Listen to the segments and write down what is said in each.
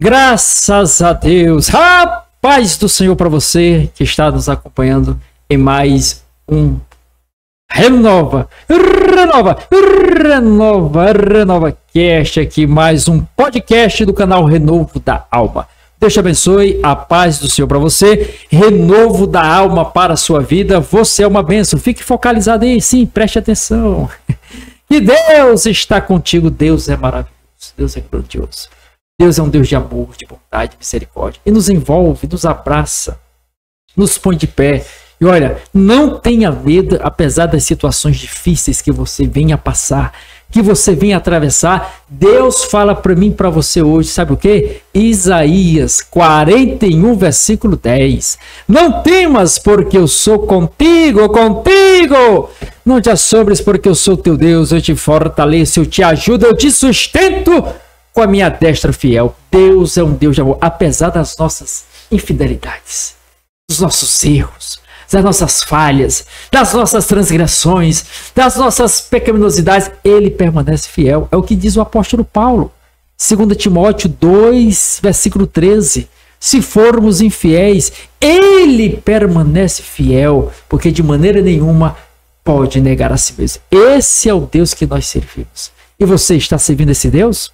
Graças a Deus, paz do Senhor para você que está nos acompanhando em mais um Renova Cast aqui, mais um podcast do canal Renovo da Alma. Deus te abençoe, a paz do Senhor para você, renovo da alma para a sua vida, você é uma bênção, fique focalizado aí, sim, preste atenção. E Deus está contigo, Deus é maravilhoso, Deus é grandioso. Deus é um Deus de amor, de bondade, de misericórdia. E nos envolve, nos abraça, nos põe de pé. E olha, não tenha medo, apesar das situações difíceis que você venha passar, que você venha atravessar. Deus fala para mim, para você hoje, sabe o quê? Isaías 41, versículo 10. Não temas, porque eu sou contigo. Não te assombres, porque eu sou teu Deus. Eu te fortaleço, eu te ajudo, eu te sustento com a minha destra fiel. Deus é um Deus de amor, apesar das nossas infidelidades, dos nossos erros, das nossas falhas, das nossas transgressões, das nossas pecaminosidades, ele permanece fiel. É o que diz o apóstolo Paulo, 2 Timóteo 2, versículo 13. Se formos infiéis, ele permanece fiel, porque de maneira nenhuma pode negar a si mesmo. Esse é o Deus que nós servimos. E você está servindo esse Deus?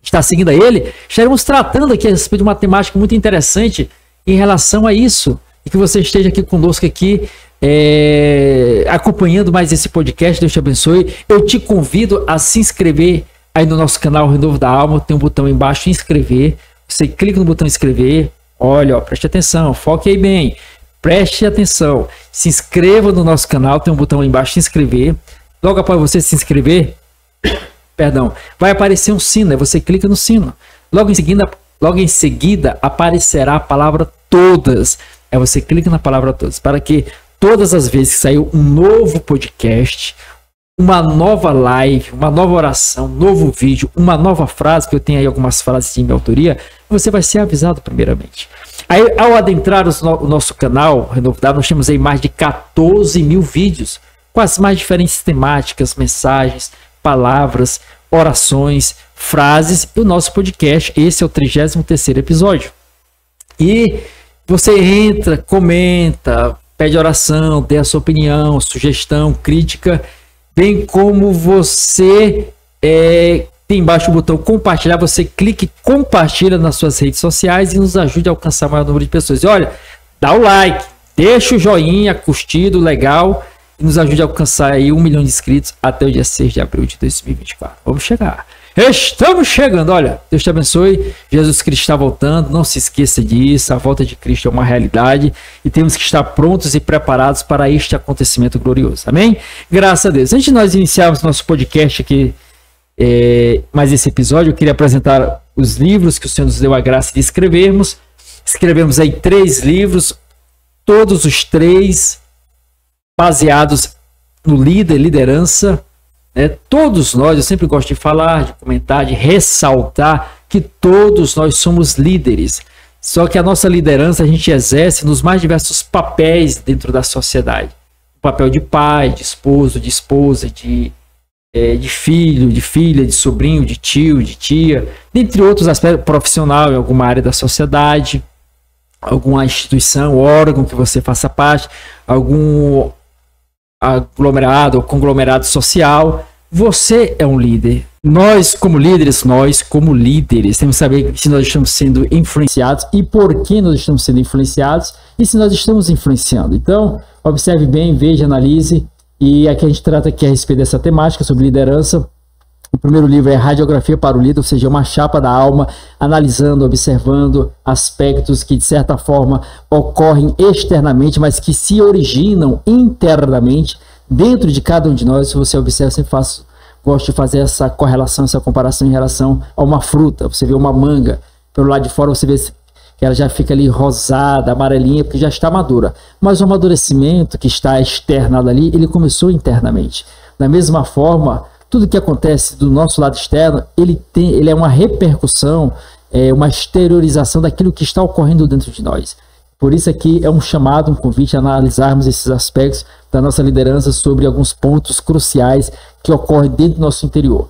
Está seguindo a ele? Estaremos tratando aqui a respeito de uma temática muito interessante em relação a isso. E que você esteja aqui conosco aqui, acompanhando mais esse podcast. Deus te abençoe. Eu te convido a se inscrever aí no nosso canal Renovo da Alma. Tem um botão embaixo, inscrever. Você clica no botão inscrever. Olha, ó, preste atenção, foque aí bem. Preste atenção. Se inscreva no nosso canal, tem um botão aí embaixo, inscrever. Logo após você se inscrever, vai aparecer um sino, aí você clica no sino. Logo em seguida aparecerá a palavra todas. Aí você clica na palavra todas, para que todas as vezes que sair um novo podcast, uma nova live, uma nova oração, um novo vídeo, uma nova frase, que eu tenho aí algumas frases de minha autoria, você vai ser avisado primeiramente. Aí, ao adentrar o nosso canal Renovo da Alma, nós temos aí mais de 14 mil vídeos, com as mais diferentes temáticas, mensagens, palavras, orações, frases e o nosso podcast. Esse é o 33º episódio. E você entra, comenta, pede oração, dê a sua opinião, sugestão, crítica, bem como você tem embaixo o botão compartilhar, você clique e compartilha nas suas redes sociais e nos ajude a alcançar o maior número de pessoas. E olha, dá o like, deixa o joinha, curtido, legal, e nos ajude a alcançar aí 1 milhão de inscritos até o dia 6 de abril de 2024. Vamos chegar. Estamos chegando, olha, Deus te abençoe, Jesus Cristo está voltando, não se esqueça disso, a volta de Cristo é uma realidade e temos que estar prontos e preparados para este acontecimento glorioso, amém? Graças a Deus. Antes de nós iniciarmos nosso podcast aqui, mais esse episódio, eu queria apresentar os livros que o Senhor nos deu a graça de escrevermos. Escrevemos aí 3 livros, todos os 3 baseados no liderança. Todos nós, eu sempre gosto de falar, de comentar, de ressaltar que todos nós somos líderes. Só que a nossa liderança a gente exerce nos mais diversos papéis dentro da sociedade. O papel de pai, de esposo, de esposa, de filho, de filha, de sobrinho, de tio, de tia, dentre outros aspectos, profissional em alguma área da sociedade, alguma instituição, órgão que você faça parte, algum aglomerado ou conglomerado social. Você é um líder. Nós como líderes, temos que saber se nós estamos sendo influenciados e por que nós estamos sendo influenciados e se nós estamos influenciando. Então, observe bem, veja, analise. E aqui a gente trata aqui a respeito dessa temática sobre liderança. O primeiro livro é Radiografia para o Líder, ou seja, uma chapa da alma, analisando, observando aspectos que de certa forma ocorrem externamente, mas que se originam internamente dentro de cada um de nós. Se você observa, eu sempre gosto de fazer essa correlação, essa comparação em relação a uma fruta. Você vê uma manga, pelo lado de fora você vê que ela já fica ali rosada, amarelinha, porque já está madura. Mas o amadurecimento que está externado ali, ele começou internamente. Da mesma forma, tudo que acontece do nosso lado externo, ele é uma repercussão, uma exteriorização daquilo que está ocorrendo dentro de nós. Por isso aqui é um chamado, um convite a analisarmos esses aspectos da nossa liderança sobre alguns pontos cruciais que ocorrem dentro do nosso interior.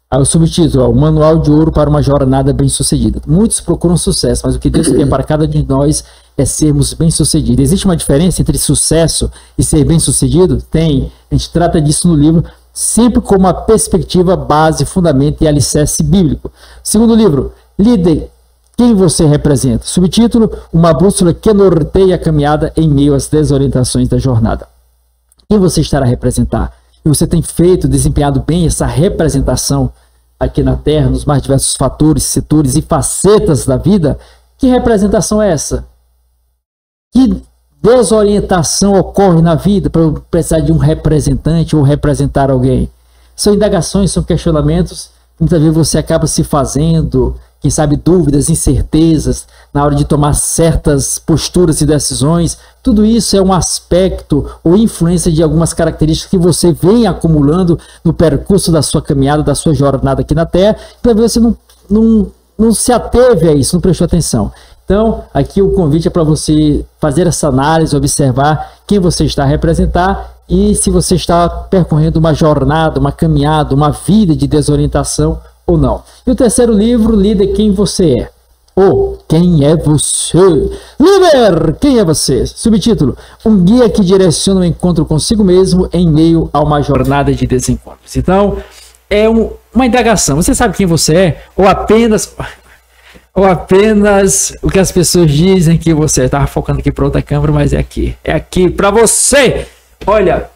Aí o subtítulo, o Manual de Ouro para uma Jornada Bem-Sucedida. Muitos procuram sucesso, mas o que Deus quer para cada um de nós é sermos bem-sucedidos. Existe uma diferença entre sucesso e ser bem-sucedido? Tem. A gente trata disso no livro, sempre com uma perspectiva, base, fundamento e alicerce bíblico. Segundo livro, Líder, quem você representa? Subtítulo, uma bússola que norteia a caminhada em meio às desorientações da jornada. Quem você estará a representar? E você tem feito, desempenhado bem essa representação aqui na Terra, nos mais diversos fatores, setores e facetas da vida? Que representação é essa? Que desorientação ocorre na vida para eu precisar de um representante ou representar alguém? São indagações, são questionamentos, muitas vezes você acaba se fazendo, quem sabe dúvidas, incertezas, na hora de tomar certas posturas e decisões. Tudo isso é um aspecto ou influência de algumas características que você vem acumulando no percurso da sua caminhada, da sua jornada aqui na Terra, para ver se não se ateve a isso, não prestou atenção. Então, aqui o convite é para você fazer essa análise, observar quem você está a representar e se você está percorrendo uma jornada, uma caminhada, uma vida de desorientação ou não. E o terceiro livro, Líder, quem você é? Ou quem é você? Líder, quem é você? Subtítulo, um guia que direciona o encontro consigo mesmo em meio a uma jornada de desencontros. Então, é uma indagação. Você sabe quem você é? Ou apenas o que as pessoas dizem que você é? Estava focando aqui para outra câmera, mas é aqui para você. Olha,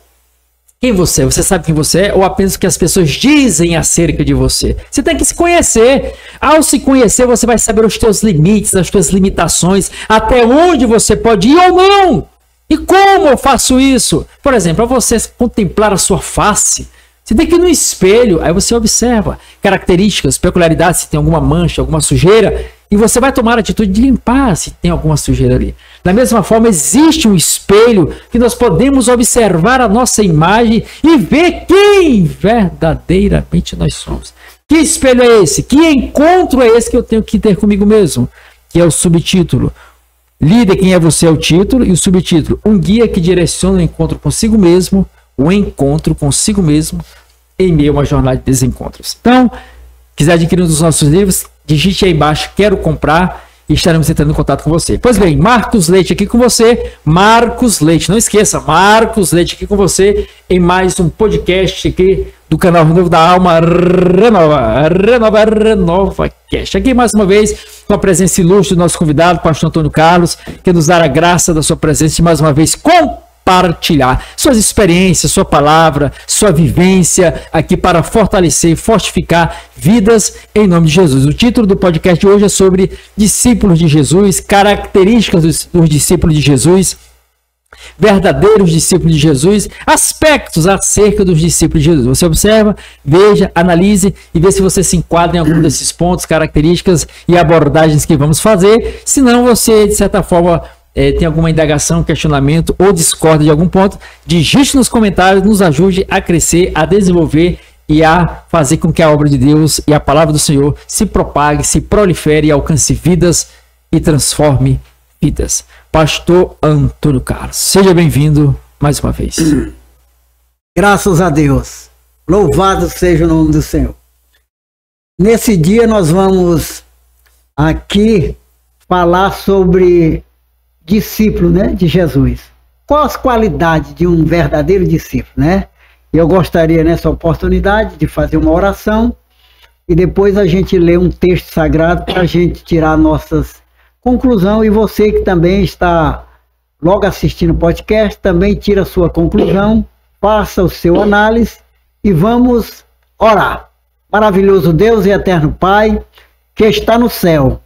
quem você é? Você sabe quem você é? Ou apenas o que as pessoas dizem acerca de você? Você tem que se conhecer. Ao se conhecer, você vai saber os teus limites, as tuas limitações, até onde você pode ir ou não. E como eu faço isso? Por exemplo, para você contemplar a sua face, você tem que ir no espelho, aí você observa características, peculiaridades, se tem alguma mancha, alguma sujeira, e você vai tomar a atitude de limpar se tem alguma sujeira ali. Da mesma forma, existe um espelho que nós podemos observar a nossa imagem e ver quem verdadeiramente nós somos. Que espelho é esse? Que encontro é esse que eu tenho que ter comigo mesmo? Que é o subtítulo. Líder, quem é você é o título, e o subtítulo, um guia que direciona o encontro consigo mesmo, o encontro consigo mesmo em meio a uma jornada de desencontros. Então, quiser adquirir um dos nossos livros, digite aí embaixo, quero comprar, e estaremos entrando em contato com você. Pois bem, Marcos Leite aqui com você, Marcos Leite, não esqueça, Marcos Leite aqui com você, em mais um podcast aqui do canal Renovo da Alma, Renova Cast. Aqui mais uma vez, com a presença ilustre do nosso convidado, pastor Antônio Carlos, que nos dará a graça da sua presença e mais uma vez compartilhar suas experiências, sua palavra, sua vivência aqui para fortalecer e fortificar vidas em nome de Jesus. O título do podcast de hoje é sobre discípulos de Jesus, características dos discípulos de Jesus, verdadeiros discípulos de Jesus, aspectos acerca dos discípulos de Jesus. Você observa, veja, analise e vê se você se enquadra em algum desses pontos, características e abordagens que vamos fazer. Se não, você, de certa forma, tem alguma indagação, questionamento ou discorda de algum ponto, digite nos comentários, nos ajude a crescer, a desenvolver e a fazer com que a obra de Deus e a palavra do Senhor se propague, se prolifere e alcance vidas e transforme vidas. Pastor Antônio Carlos, seja bem-vindo mais uma vez. Graças a Deus. Louvado seja o nome do Senhor. Nesse dia nós vamos aqui falar sobre discípulo, né, de Jesus. Qual as qualidades de um verdadeiro discípulo, né? Eu gostaria nessa oportunidade de fazer uma oração e depois a gente ler um texto sagrado para a gente tirar nossas conclusões, e você que também está logo assistindo o podcast, também tira a sua conclusão, faça o seu análise e vamos orar. Maravilhoso Deus e eterno Pai, que está no céu,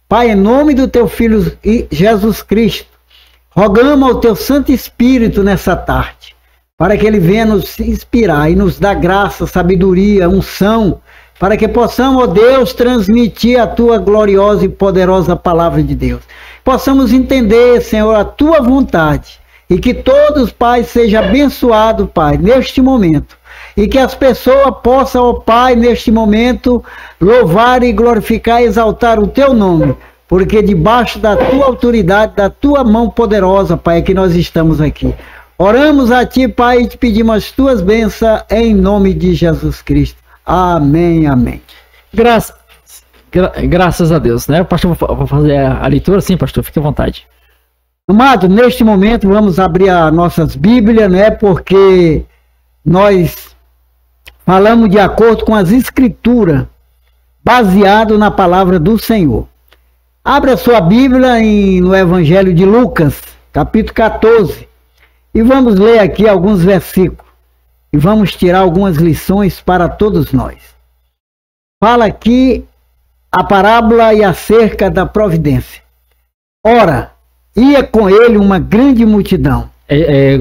Pai, em nome do Teu Filho Jesus Cristo, rogamos ao Teu Santo Espírito nessa tarde, para que Ele venha nos inspirar e nos dar graça, sabedoria, unção, para que possamos, ó Deus, transmitir a Tua gloriosa e poderosa palavra de Deus. Possamos entender, Senhor, a Tua vontade, e que todos, Pai, sejam abençoados, Pai, neste momento. E que as pessoas possam, ó Pai, neste momento, louvar e glorificar e exaltar o Teu nome, porque debaixo da Tua autoridade, da Tua mão poderosa, Pai, é que nós estamos aqui. Oramos a Ti, Pai, e te pedimos as Tuas bênçãos em nome de Jesus Cristo. Amém, amém. Graças a Deus, né? Pastor, vou fazer a leitura? Sim, pastor, fique à vontade. Amado, neste momento vamos abrir as nossas Bíblias, né? Porque nós falamos de acordo com as Escrituras, baseado na palavra do Senhor. Abra sua Bíblia no Evangelho de Lucas, capítulo 14, e vamos ler aqui alguns versículos, e vamos tirar algumas lições para todos nós. Fala aqui a parábola e acerca da providência. Ora, ia com ele uma grande multidão. É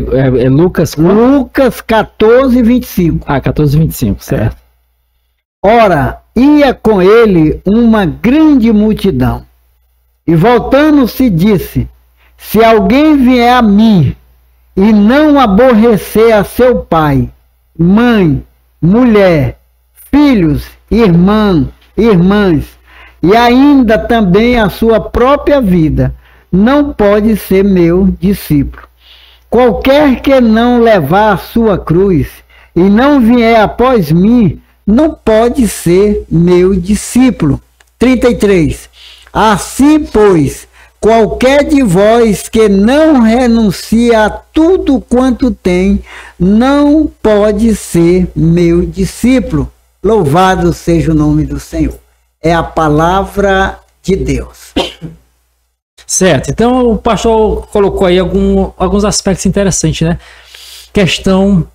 Lucas? Lucas 14, 25. 14, 25, certo. Ora, ia com ele uma grande multidão. E voltando-se disse: se alguém vier a mim e não aborrecer a seu pai, mãe, mulher, filhos, irmãs, e ainda também a sua própria vida, não pode ser meu discípulo. Qualquer que não levar a sua cruz e não vier após mim, não pode ser meu discípulo. 33. Assim, pois, qualquer de vós que não renuncia a tudo quanto tem, não pode ser meu discípulo. Louvado seja o nome do Senhor. É a palavra de Deus. Certo, então o pastor colocou aí alguns aspectos interessantes, né? Questão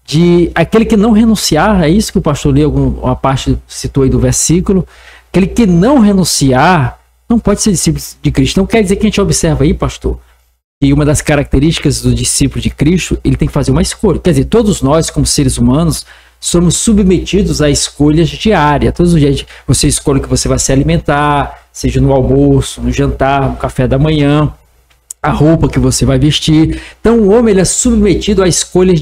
de aquele que não renunciar, é isso que o pastor leu, uma parte citou aí do versículo, aquele que não renunciar não pode ser discípulo de Cristo. Então quer dizer que a gente observa aí, pastor, que uma das características do discípulo de Cristo, ele tem que fazer uma escolha. Quer dizer, todos nós, como seres humanos, somos submetidos a escolhas diárias. Todos os dias você escolhe que você vai se alimentar, seja no almoço, no jantar, no café da manhã, a roupa que você vai vestir. Então o homem ele é submetido a escolhas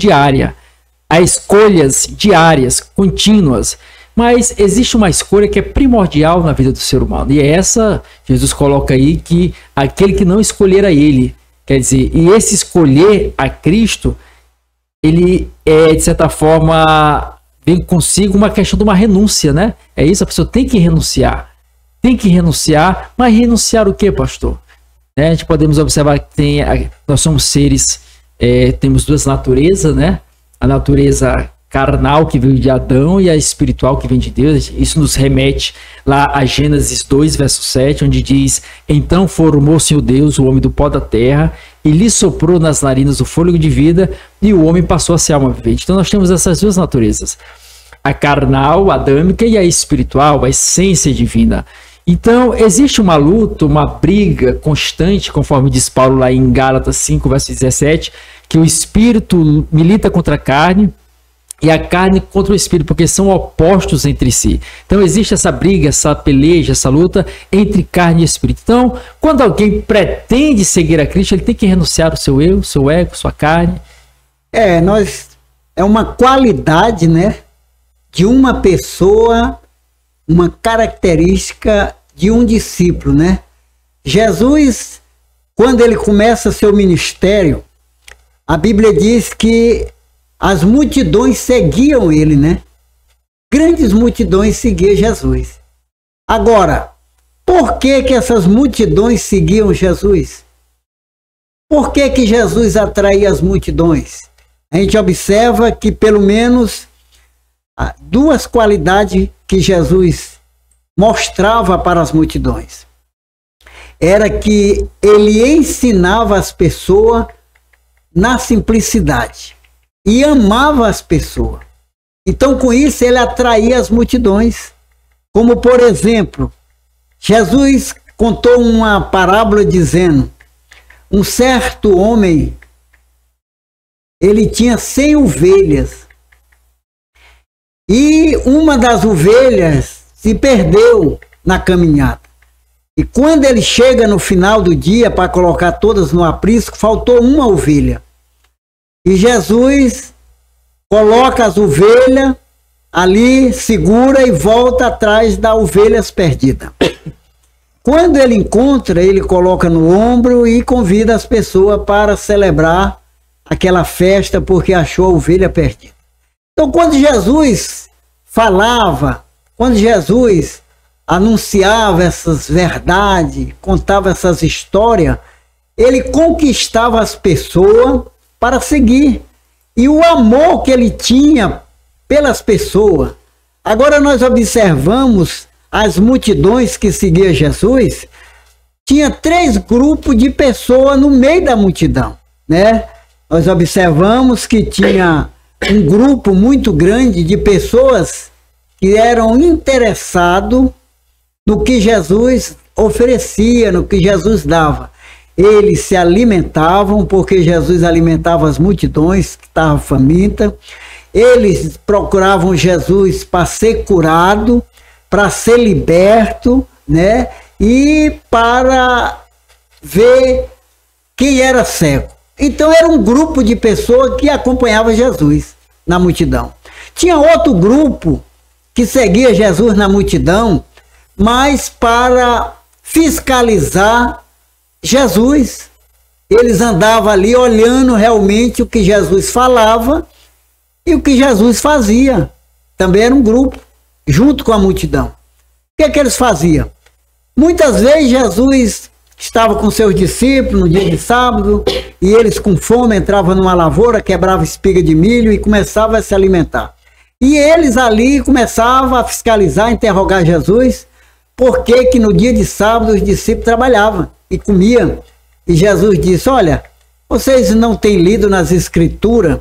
diárias, contínuas. Mas existe uma escolha que é primordial na vida do ser humano. E é essa, Jesus coloca aí, que aquele que não escolher a ele, quer dizer, e esse escolher a Cristo, ele é, de certa forma, vem consigo uma questão de uma renúncia, né? É isso, a pessoa tem que renunciar. Tem que renunciar, mas renunciar o quê, pastor? A gente podemos observar que nós somos seres, temos duas naturezas, né? A natureza carnal que veio de Adão e a espiritual que vem de Deus. Isso nos remete lá a Gênesis 2, verso 7, onde diz: então formou o Senhor Deus o homem do pó da terra e lhe soprou nas narinas o fôlego de vida e o homem passou a ser alma vivente. Então nós temos essas duas naturezas, a carnal, a adâmica, e a espiritual, a essência divina. Então existe uma luta, uma briga constante, conforme diz Paulo lá em Gálatas 5, verso 17, que o espírito milita contra a carne e a carne contra o espírito, porque são opostos entre si. Então existe essa briga, essa peleja, essa luta entre carne e espírito. Então, quando alguém pretende seguir a Cristo, ele tem que renunciar ao seu eu, seu ego, sua carne. É uma qualidade, né, de uma pessoa, uma característica de um discípulo, né? Jesus, quando ele começa seu ministério, a Bíblia diz que as multidões seguiam ele, né? Grandes multidões seguiam Jesus. Agora, por que essas multidões seguiam Jesus? Por que Jesus atraía as multidões? A gente observa que pelo menos duas qualidades que Jesus mostrava para as multidões. Era que ele ensinava as pessoas na simplicidade e amava as pessoas. Então, com isso, ele atraía as multidões. Como, por exemplo, Jesus contou uma parábola dizendo: um certo homem, ele tinha 100 ovelhas. E uma das ovelhas se perdeu na caminhada. E quando ele chega no final do dia para colocar todas no aprisco, faltou uma ovelha. E Jesus coloca as ovelhas ali, segura e volta atrás das ovelhas perdidas. Quando ele encontra, ele coloca no ombro e convida as pessoas para celebrar aquela festa porque achou a ovelha perdida. Então, quando Jesus falava, quando Jesus anunciava essas verdades, contava essas histórias, ele conquistava as pessoas para seguir. E o amor que ele tinha pelas pessoas. Agora nós observamos as multidões que seguiam Jesus, tinha 3 grupos de pessoas no meio da multidão, né? Nós observamos que tinha um grupo muito grande de pessoas que eram interessados no que Jesus oferecia, no que Jesus dava. Eles se alimentavam, porque Jesus alimentava as multidões que estavam famintas. Eles procuravam Jesus para ser curado, para ser liberto, né? E para ver quem era cego. Então era um grupo de pessoas que acompanhava Jesus na multidão. Tinha outro grupo que seguia Jesus na multidão, mas para fiscalizar Jesus. Eles andavam ali olhando realmente o que Jesus falava e o que Jesus fazia. Também era um grupo, junto com a multidão. O que eles faziam? Muitas vezes Jesus estava com seus discípulos no dia de sábado e eles com fome entravam numa lavoura, quebravam espiga de milho e começavam a se alimentar. E eles ali começavam a fiscalizar, interrogar Jesus, por que no dia de sábado os discípulos trabalhavam e comiam. E Jesus disse, olha, vocês não têm lido nas escrituras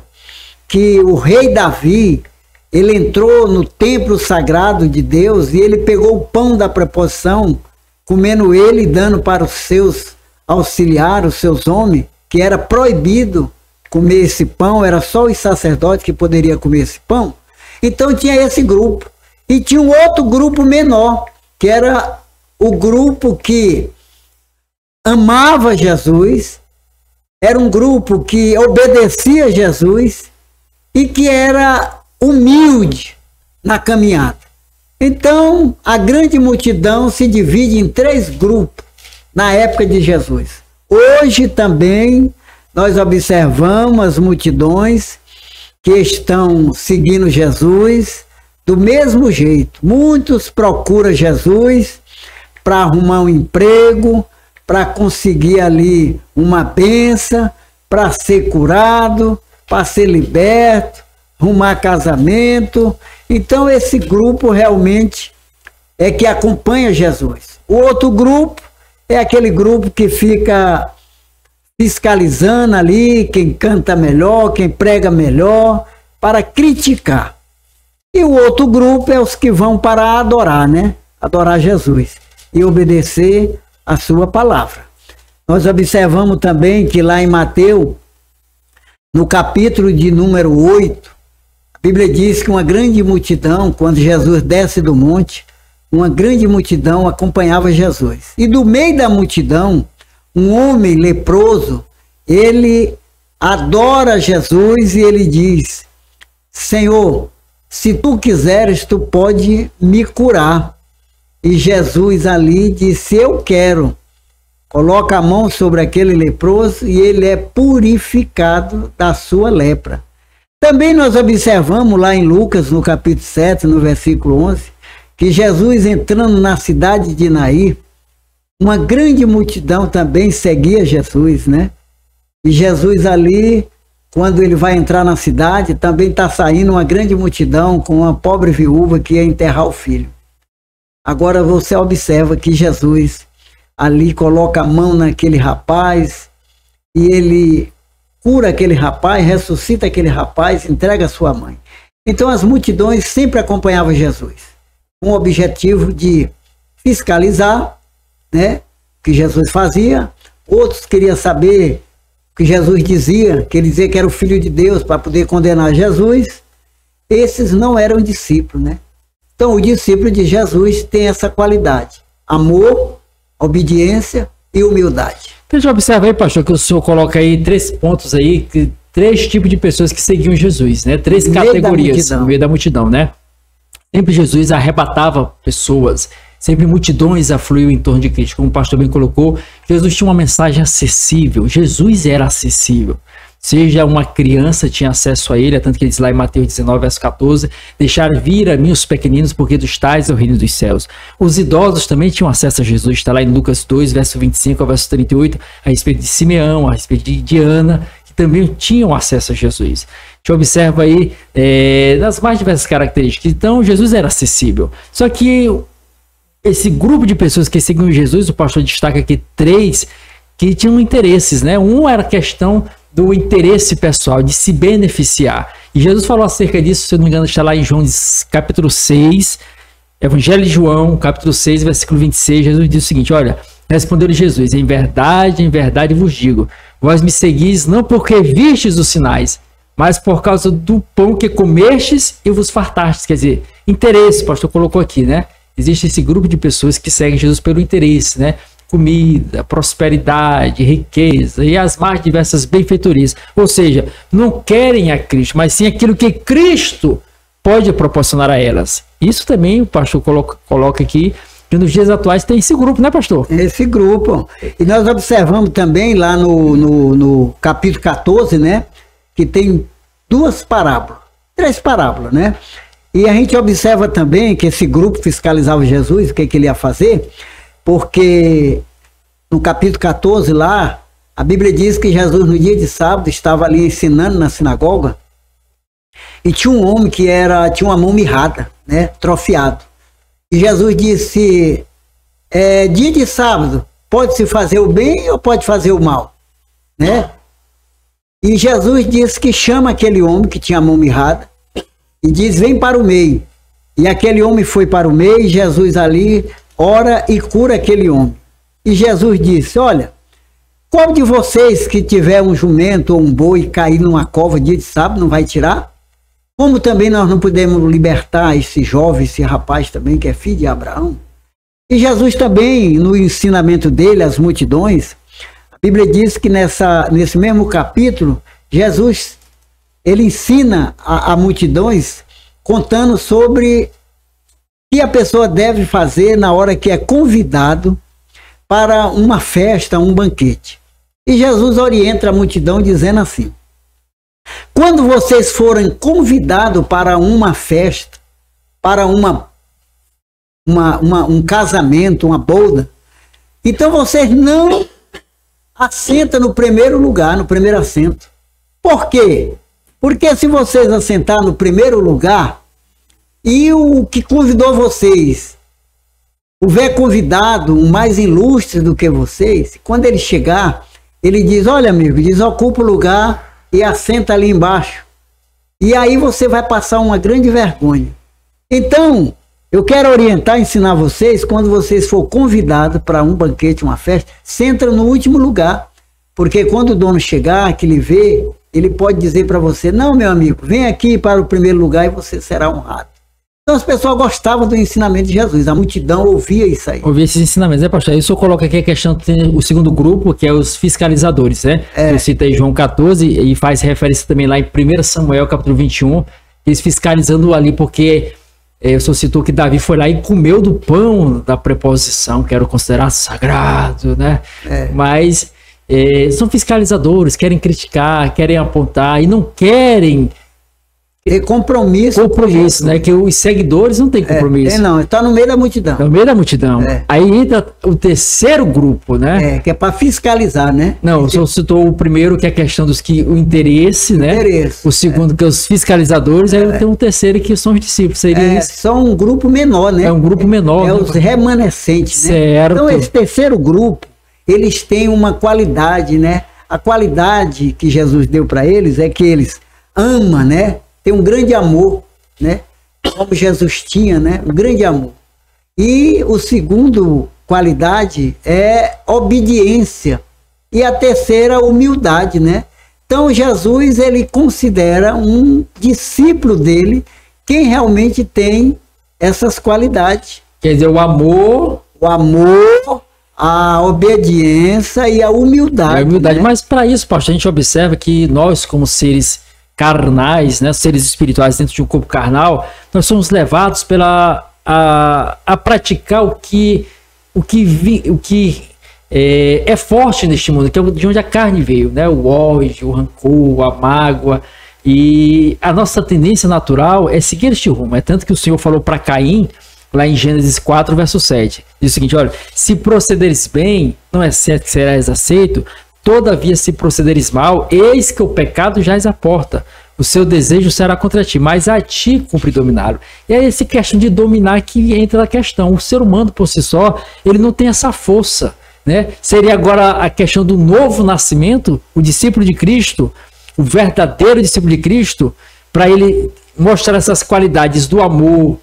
que o rei Davi, ele entrou no templo sagrado de Deus e ele pegou o pão da preposição, comendo ele e dando para os seus auxiliares, os seus homens, que era proibido comer esse pão, era só os sacerdotes que poderiam comer esse pão. Então tinha esse grupo. E tinha um outro grupo menor, que era o grupo que amava Jesus, era um grupo que obedecia a Jesus e que era humilde na caminhada. Então, a grande multidão se divide em 3 grupos na época de Jesus. Hoje também nós observamos as multidões que estão seguindo Jesus do mesmo jeito. Muitos procuram Jesus para arrumar um emprego, para conseguir ali uma bênção, para ser curado, para ser liberto, arrumar casamento. Então esse grupo realmente é que acompanha Jesus. O outro grupo é aquele grupo que fica fiscalizando ali quem canta melhor, quem prega melhor, para criticar. E o outro grupo é os que vão para adorar, né? Adorar Jesus e obedecer a sua palavra. Nós observamos também que lá em Mateus, no capítulo de número 8, a Bíblia diz que uma grande multidão, quando Jesus desce do monte, uma grande multidão acompanhava Jesus. E do meio da multidão, um homem leproso, ele adora Jesus e ele diz, Senhor, se tu quiseres, tu pode me curar. E Jesus ali disse, eu quero. Coloca a mão sobre aquele leproso e ele é purificado da sua lepra. Também nós observamos lá em Lucas, no capítulo 7, no versículo 11, que Jesus entrando na cidade de Naim, uma grande multidão também seguia Jesus, né? E Jesus ali, quando ele vai entrar na cidade, também está saindo uma grande multidão com uma pobre viúva que ia enterrar o filho. Agora você observa que Jesus ali coloca a mão naquele rapaz e ele cura aquele rapaz, ressuscita aquele rapaz, entrega a sua mãe. Então as multidões sempre acompanhavam Jesus, com o objetivo de fiscalizar, né, o que Jesus fazia. Outros queriam saber o que Jesus dizia, que ele dizia que era o Filho de Deus para poder condenar Jesus. Esses não eram discípulos, né? Então o discípulo de Jesus tem essa qualidade, amor, obediência e humildade. Então, observa aí, pastor, que o senhor coloca aí 3 pontos aí, 3 tipos de pessoas que seguiam Jesus, né? 3 categorias no meio da multidão, né? Sempre Jesus arrebatava pessoas, sempre multidões afluíam em torno de Cristo, como o pastor bem colocou. Jesus tinha uma mensagem acessível, Jesus era acessível. seja uma criança tinha acesso a ele, tanto que ele diz lá em Mateus 19, verso 14, deixar vir a mim os pequeninos, porque dos tais é o reino dos céus. Os idosos também tinham acesso a Jesus, está lá em Lucas 2, verso 25 ao verso 38, a respeito de Simeão, a respeito de Ana, que também tinham acesso a Jesus. A gente observa aí nas mais diversas características. Então, Jesus era acessível. Só que esse grupo de pessoas que seguiam Jesus, o pastor destaca aqui 3, que tinham interesses, né? Um era a questão do interesse pessoal, de se beneficiar. E Jesus falou acerca disso, se eu não me engano, está lá em João capítulo 6, Evangelho de João, capítulo 6, versículo 26, Jesus diz o seguinte, olha, respondeu-lhe Jesus, em verdade vos digo, vós me seguis não porque vistes os sinais, mas por causa do pão que comestes e vos fartastes. Quer dizer, interesse, o pastor colocou aqui, né? Existe esse grupo de pessoas que seguem Jesus pelo interesse, né? Comida, prosperidade, riqueza e as mais diversas benfeitorias. Ou seja, não querem a Cristo, mas sim aquilo que Cristo pode proporcionar a elas. Isso também o pastor coloca aqui, que nos dias atuais tem esse grupo, né, pastor? Esse grupo. E nós observamos também lá no capítulo 14, né, que tem 3 parábolas, né? E a gente observa também que esse grupo fiscalizava Jesus, o que ele ia fazer, porque no capítulo 14 lá, a Bíblia diz que Jesus no dia de sábado estava ali ensinando na sinagoga e tinha um homem que tinha uma mão mirrada, né, trofiado. E Jesus disse, dia de sábado, pode-se fazer o bem ou pode fazer o mal, né? E Jesus disse que chama aquele homem que tinha a mão mirrada e diz, vem para o meio. E aquele homem foi para o meio e Jesus ali ora e cura aquele homem. E Jesus disse, olha, qual de vocês que tiver um jumento ou um boi cair numa cova dia de sábado não vai tirar? Como também nós não podemos libertar esse jovem, esse rapaz também que é filho de Abraão? E Jesus também, no ensinamento dele às multidões, a Bíblia diz que nesse mesmo capítulo, Jesus, ele ensina a multidões contando sobre o que a pessoa deve fazer na hora que é convidado para uma festa, um banquete. E Jesus orienta a multidão dizendo assim, quando vocês forem convidados para uma festa, para um casamento, uma boda, então vocês não assentam no primeiro lugar, no primeiro assento. Por quê? Porque se vocês assentar no primeiro lugar e o que convidou vocês houver convidado um mais ilustre do que vocês, quando ele chegar, ele diz, olha amigo, desocupa o lugar e assenta ali embaixo. E aí você vai passar uma grande vergonha. Então, eu quero orientar, ensinar vocês, quando vocês for convidados para um banquete, uma festa, senta no último lugar. Porque quando o dono chegar, que ele vê, ele pode dizer para você, não, meu amigo, vem aqui para o primeiro lugar e você será honrado. Então as pessoas gostavam do ensinamento de Jesus, a multidão ouvia isso aí. Ouvia esses ensinamentos, né, pastor? Isso eu coloco aqui a questão, tem o segundo grupo, que é os fiscalizadores, né? Eu citei João 14 e faz referência também lá em 1 Samuel, capítulo 21, eles fiscalizando ali, porque o senhor citou que Davi foi lá e comeu do pão da preposição, que era considerado sagrado, né? Mas são fiscalizadores, querem criticar, querem apontar e não querem ter compromisso, né? Que os seguidores não têm compromisso. Não, está no meio da multidão. No meio da multidão. Aí entra o terceiro grupo, né? Que é para fiscalizar, né? Não, o senhor citou o primeiro, que é a questão o interesse, né? O segundo, que é os fiscalizadores, aí tem um terceiro, que são os discípulos. São um grupo menor, né? É um grupo menor. Os remanescentes, certo. Né? Então, esse terceiro grupo, eles têm uma qualidade, né? A qualidade que Jesus deu para eles é que eles amam, né? Tem um grande amor, né? Como Jesus tinha, né? Um grande amor. E o segundo qualidade é obediência. E a terceira, humildade, né? Então Jesus, ele considera um discípulo dele quem realmente tem essas qualidades. Quer dizer, o amor, a obediência e a humildade. Né? Mas para isso, pastor, a gente observa que nós, como seres carnais, né, seres espirituais dentro de um corpo carnal, nós somos levados a praticar o que é forte neste mundo, que é de onde a carne veio, né? O ódio, o rancor, a mágoa. E a nossa tendência natural é seguir este rumo. É tanto que o Senhor falou para Caim, lá em Gênesis 4, verso 7. Diz o seguinte, olha, se procederes bem, não é certo que serás aceito, todavia se procederes mal, eis que o pecado jaz à porta. O seu desejo será contra ti, mas a ti cumpre dominá-lo. E é essa questão de dominar que entra na questão. O ser humano, por si só, ele não tem essa força, né? Seria agora a questão do novo nascimento, o discípulo de Cristo, o verdadeiro discípulo de Cristo, para ele mostrar essas qualidades do amor,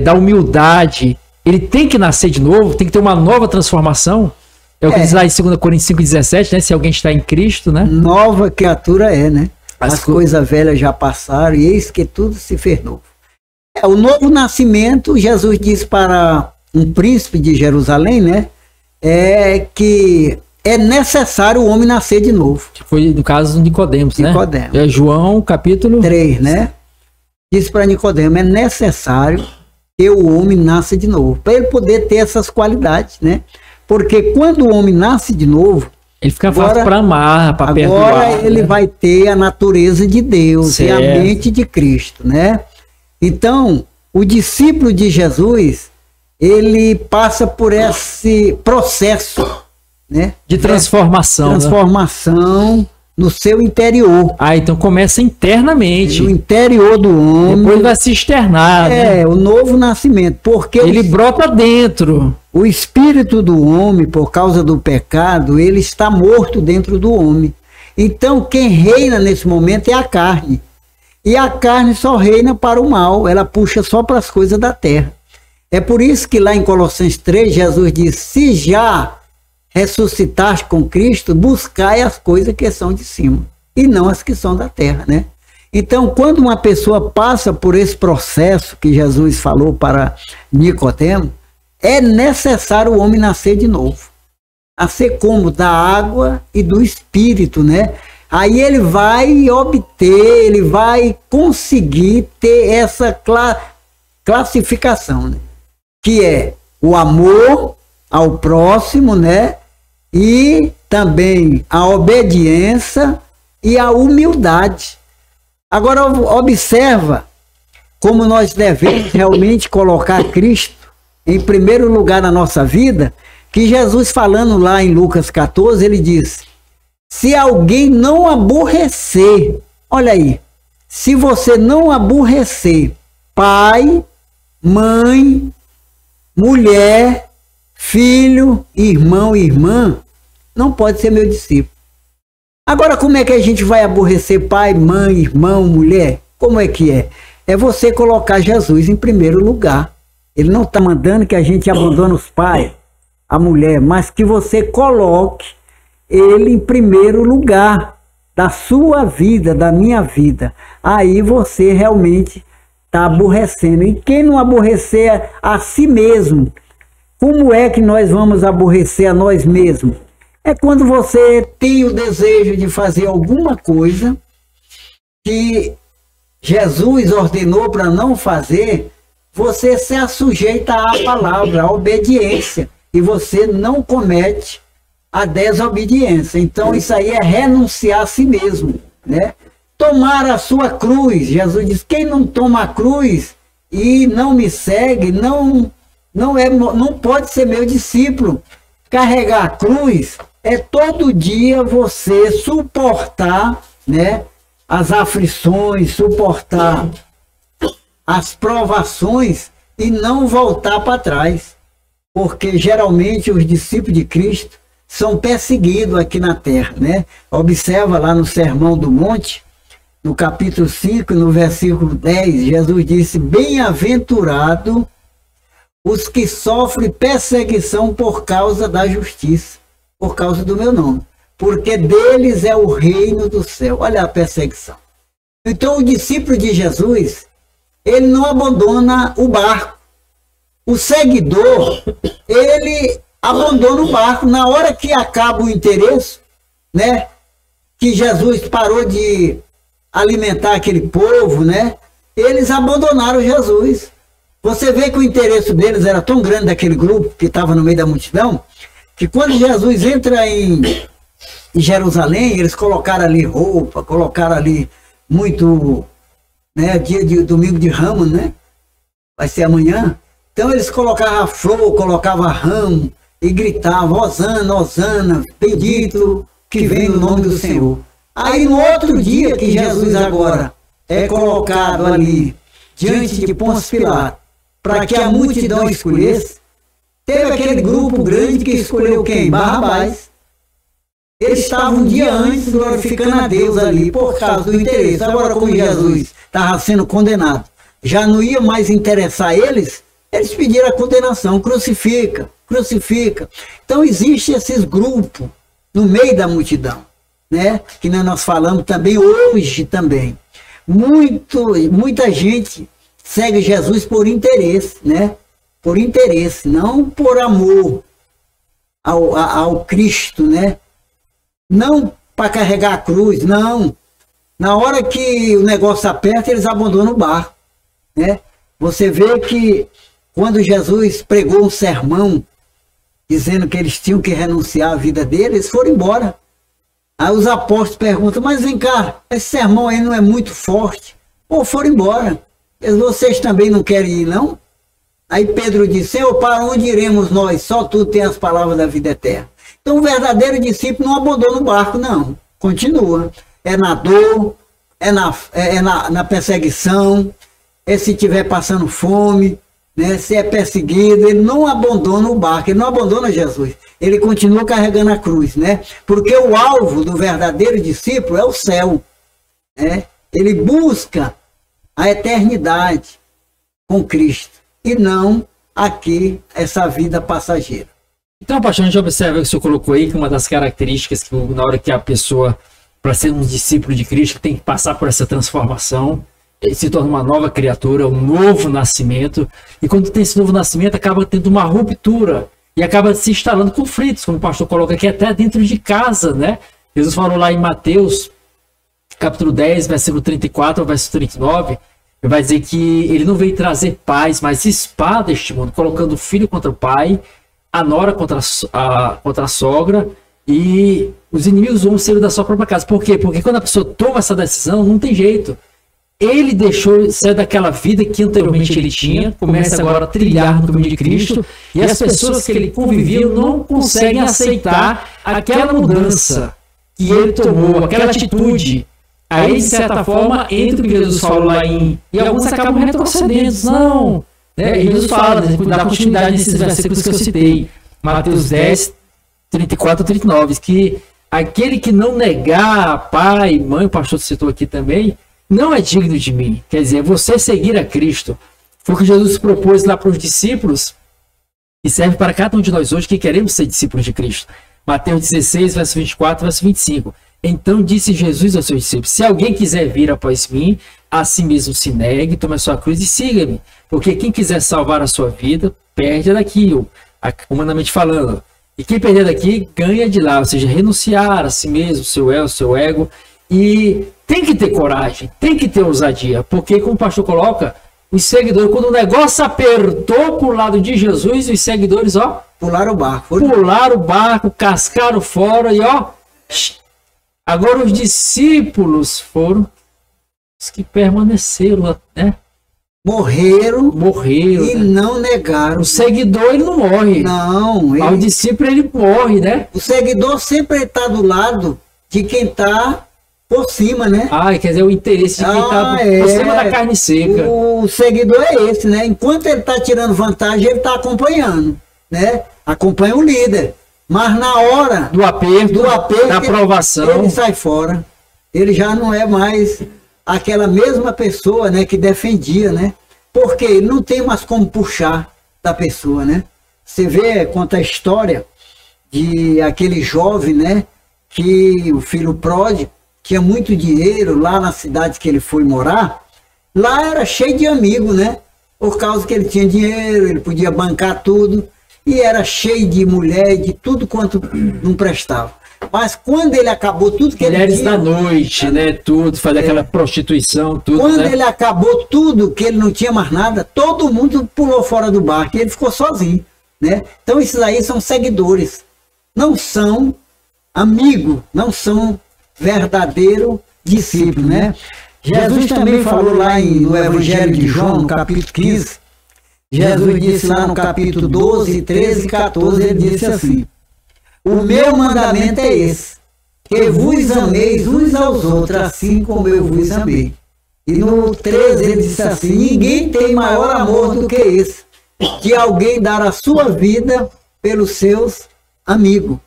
da humildade. Ele tem que nascer de novo, tem que ter uma nova transformação. É o que diz lá em 2 Coríntios 5,17, né? Se alguém está em Cristo, né? Nova criatura né? As coisas velhas já passaram e eis que tudo se fez novo. O novo nascimento, Jesus disse para um príncipe de Jerusalém, né? Que é necessário o homem nascer de novo. Que foi no caso de Nicodemos, né? É João capítulo 3, né? Disse para Nicodemos, é necessário que o homem nasça de novo, para ele poder ter essas qualidades, né? Porque quando o homem nasce de novo, ele fica fácil para amar, para perdoar. Agora ele vai ter a natureza de Deus e a mente de Cristo, né? Então, o discípulo de Jesus, ele passa por esse processo, né? De transformação. Transformação no seu interior. Então começa internamente. No interior do homem. Depois vai se externar. Né? O novo nascimento. Porque ele brota dentro. O espírito do homem, por causa do pecado, ele está morto dentro do homem. Então, quem reina nesse momento é a carne. E a carne só reina para o mal, ela puxa só para as coisas da terra. É por isso que lá em Colossenses 3, Jesus diz, se já ressuscitaste com Cristo, buscai as coisas que são de cima, e não as que são da terra, né? Então, quando uma pessoa passa por esse processo que Jesus falou para Nicodemos, é necessário o homem nascer de novo. Nascer como? Da água e do espírito, né? Aí ele vai obter, ele vai conseguir ter essa classificação, né? Que é o amor ao próximo, né? E também a obediência e a humildade. Agora observa como nós devemos realmente colocar Cristo em primeiro lugar na nossa vida, que Jesus falando lá em Lucas 14, ele diz, se alguém não aborrecer, olha aí, se você não aborrecer pai, mãe, mulher, filho, irmão e irmã, não pode ser meu discípulo. Agora, como é que a gente vai aborrecer pai, mãe, irmão, mulher? Como é que é? É você colocar Jesus em primeiro lugar. Ele não está mandando que a gente abandone os pais, a mulher, mas que você coloque ele em primeiro lugar da sua vida, da minha vida. Aí você realmente está aborrecendo. E quem não aborrecer a si mesmo, como é que nós vamos aborrecer a nós mesmos? É quando você tem o desejo de fazer alguma coisa que Jesus ordenou para não fazer, você se assujeita à palavra, à obediência, e você não comete a desobediência. Então isso aí é renunciar a si mesmo, né? Tomar a sua cruz. Jesus diz, quem não toma a cruz e não me segue, não pode ser meu discípulo. Carregar a cruz é todo dia você suportar, né, as aflições, suportar as provações e não voltar para trás. Porque geralmente os discípulos de Cristo são perseguidos aqui na terra, né? Observa lá no Sermão do Monte, no capítulo 5, no versículo 10, Jesus disse, bem-aventurado os que sofrem perseguição por causa da justiça, por causa do meu nome, porque deles é o reino do céu. Olha a perseguição. Então o discípulo de Jesus, ele não abandona o barco. O seguidor, ele abandona o barco na hora que acaba o interesse, né? Que Jesus parou de alimentar aquele povo, né? Eles abandonaram Jesus. Você vê que o interesse deles era tão grande daquele grupo que estava no meio da multidão, que quando Jesus entra em Jerusalém, eles colocaram ali roupa, colocaram ali muito, né, dia de domingo de Ramos, né? Vai ser amanhã. Então eles colocavam flor, colocavam ramo e gritavam: Hosana, Hosana, bendito que vem no nome do Senhor. Aí no outro dia que Jesus agora é colocado ali diante de Pôncio Pilato, para que a multidão escolhesse, teve aquele grupo grande que escolheu quem? Barrabás. Eles estavam um dia antes glorificando a Deus ali, por causa do interesse. Agora, como Jesus estava sendo condenado, já não ia mais interessar eles pediram a condenação: crucifica, crucifica. Então, existem esses grupos no meio da multidão, né? Que nós falamos também hoje também. Muita gente segue Jesus por interesse, né? Por interesse, não por amor ao Cristo, né? Não para carregar a cruz, não. Na hora que o negócio aperta, eles abandonam o barco, né? Você vê que quando Jesus pregou um sermão dizendo que eles tinham que renunciar à vida deles, eles foram embora. Aí os apóstolos perguntam: mas vem cá, esse sermão aí não é muito forte? Ou foram embora. Vocês também não querem ir, não? Aí Pedro disse: Senhor, para onde iremos nós? Só tu tens as palavras da vida eterna. Então o verdadeiro discípulo não abandona o barco, não. Continua. É na dor, é na perseguição, é se estiver passando fome, né? Se é perseguido, ele não abandona o barco, ele não abandona Jesus. Ele continua carregando a cruz, né? Porque o alvo do verdadeiro discípulo é o céu, né? Ele busca a eternidade com Cristo e não aqui essa vida passageira. Então, pastor, a gente observa que o senhor colocou aí que uma das características que na hora que a pessoa, para ser um discípulo de Cristo, tem que passar por essa transformação, ele se torna uma nova criatura, um novo nascimento, e quando tem esse novo nascimento acaba tendo uma ruptura e acaba se instalando conflitos, como o pastor coloca aqui, até dentro de casa, né? Jesus falou lá em Mateus capítulo 10, versículo 34 ao versículo 39, ele vai dizer que ele não veio trazer paz, mas espada este mundo, colocando o filho contra o pai, a nora contra a sogra, e os inimigos vão ser da sua própria casa. Por quê? Porque quando a pessoa toma essa decisão, não tem jeito. Ele deixou ser daquela vida que anteriormente ele tinha, começa agora a trilhar no caminho de Cristo, e as pessoas que ele convivia não conseguem aceitar aquela mudança que ele tomou, aquela atitude. Aí, de certa forma, entra o que Jesus falou lá e alguns acabam retrocedendo. Não, né? E Jesus fala, dá continuidade nesses versículos que eu citei, Mateus 10, 34 a 39, que aquele que não negar pai, mãe, o pastor citou aqui também, não é digno de mim. Quer dizer, você seguir a Cristo. Foi o que Jesus propôs lá para os discípulos e serve para cada um de nós hoje que queremos ser discípulos de Cristo. Mateus 16, verso 24, verso 25. Então disse Jesus aos seus discípulos: se alguém quiser vir após mim, a si mesmo se negue, tome a sua cruz e siga-me. Porque quem quiser salvar a sua vida, perde daqui, humanamente falando. E quem perder daqui, ganha de lá. Ou seja, renunciar a si mesmo, o seu ego. E tem que ter coragem, tem que ter ousadia. Porque, como o pastor coloca, os seguidores, quando o negócio apertou para o lado de Jesus, os seguidores, pularam o barco. Pularam o barco, cascaram fora e agora os discípulos foram os que permaneceram, né? Morreram e né? não negaram. O seguidor, ele não morre. Não. Mas o discípulo, ele morre, né? O seguidor sempre está do lado de quem está por cima, né? Quer dizer, o interesse de quem está por cima da carne seca. O seguidor é esse, né? Enquanto ele está tirando vantagem, ele está acompanhando, né? Acompanha o líder. Mas na hora do aperto da aprovação, ele sai fora. Ele já não é mais aquela mesma pessoa, né, que defendia, né? Porque ele não tem mais como puxar da pessoa, né? Você vê, conta a história de aquele jovem, né, que o filho pródigo tinha muito dinheiro lá na cidade que ele foi morar. Lá era cheio de amigos, né? Por causa que ele tinha dinheiro, ele podia bancar tudo. E era cheio de mulher, de tudo quanto não prestava. Mas quando ele acabou tudo que mulheres ele tinha... da noite, né? Tudo, fazer aquela prostituição, tudo. Quando né? ele acabou tudo, que ele não tinha mais nada, todo mundo pulou fora do barco e ele ficou sozinho, né? Então esses aí são seguidores, não são amigos, não são verdadeiro discípulo, né? Jesus também falou lá no Evangelho de João, no capítulo 15, Jesus disse lá no capítulo 12, 13 e 14, ele disse assim: o meu mandamento é esse, que vos ameis uns aos outros, assim como eu vos amei. E no 13 ele disse assim: ninguém tem maior amor do que esse, de alguém dar a sua vida pelos seus amigos.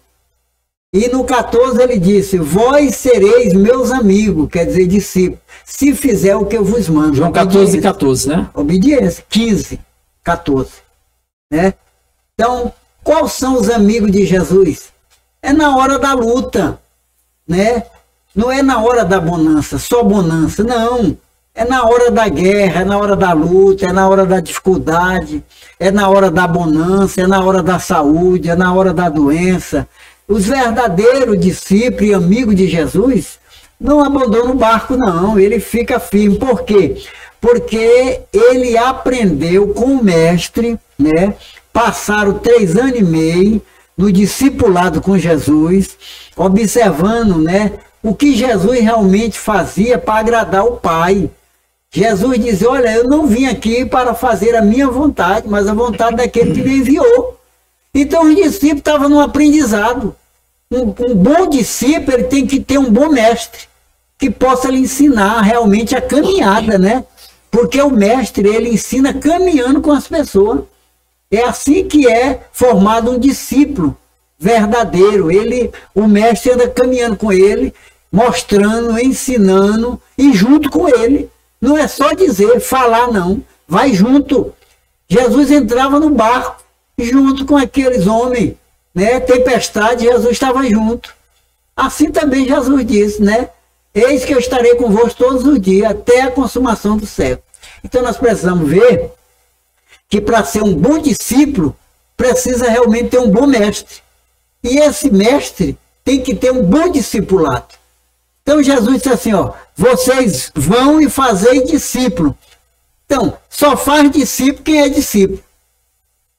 E no 14 ele disse: vós sereis meus amigos, quer dizer, discípulos, se fizer o que eu vos mando. João 14, 14, né? Obediência. 15, 14. Né? Então, quais são os amigos de Jesus? É na hora da luta, né? Não é na hora da bonança, só bonança, não. É na hora da guerra, é na hora da luta, é na hora da dificuldade, é na hora da bonança, é na hora da saúde, é na hora da doença. Os verdadeiros discípulos e amigos de Jesus não abandonam o barco, não. Ele fica firme. Por quê? Porque ele aprendeu com o mestre, né? Passaram 3 anos e meio no discipulado com Jesus, observando, né, o que Jesus realmente fazia para agradar o Pai. Jesus dizia: olha, eu não vim aqui para fazer a minha vontade, mas a vontade daquele que me enviou. Então os discípulos estavam no aprendizado. Um bom discípulo, ele tem que ter um bom mestre, que possa lhe ensinar realmente a caminhada, né? Porque o mestre, ele ensina caminhando com as pessoas. É assim que é formado um discípulo verdadeiro. O mestre anda caminhando com ele, mostrando, ensinando e junto com ele. Não é só dizer, falar não, vai junto. Jesus entrava no barco junto com aqueles homens, né? Tempestade, Jesus estava junto. Assim também Jesus disse, né? Eis que eu estarei convosco todos os dias, até a consumação do século. Então nós precisamos ver que para ser um bom discípulo, precisa realmente ter um bom mestre. E esse mestre tem que ter um bom discipulado. Então Jesus disse assim, ó, vocês vão e fazei discípulo. Então, só faz discípulo quem é discípulo.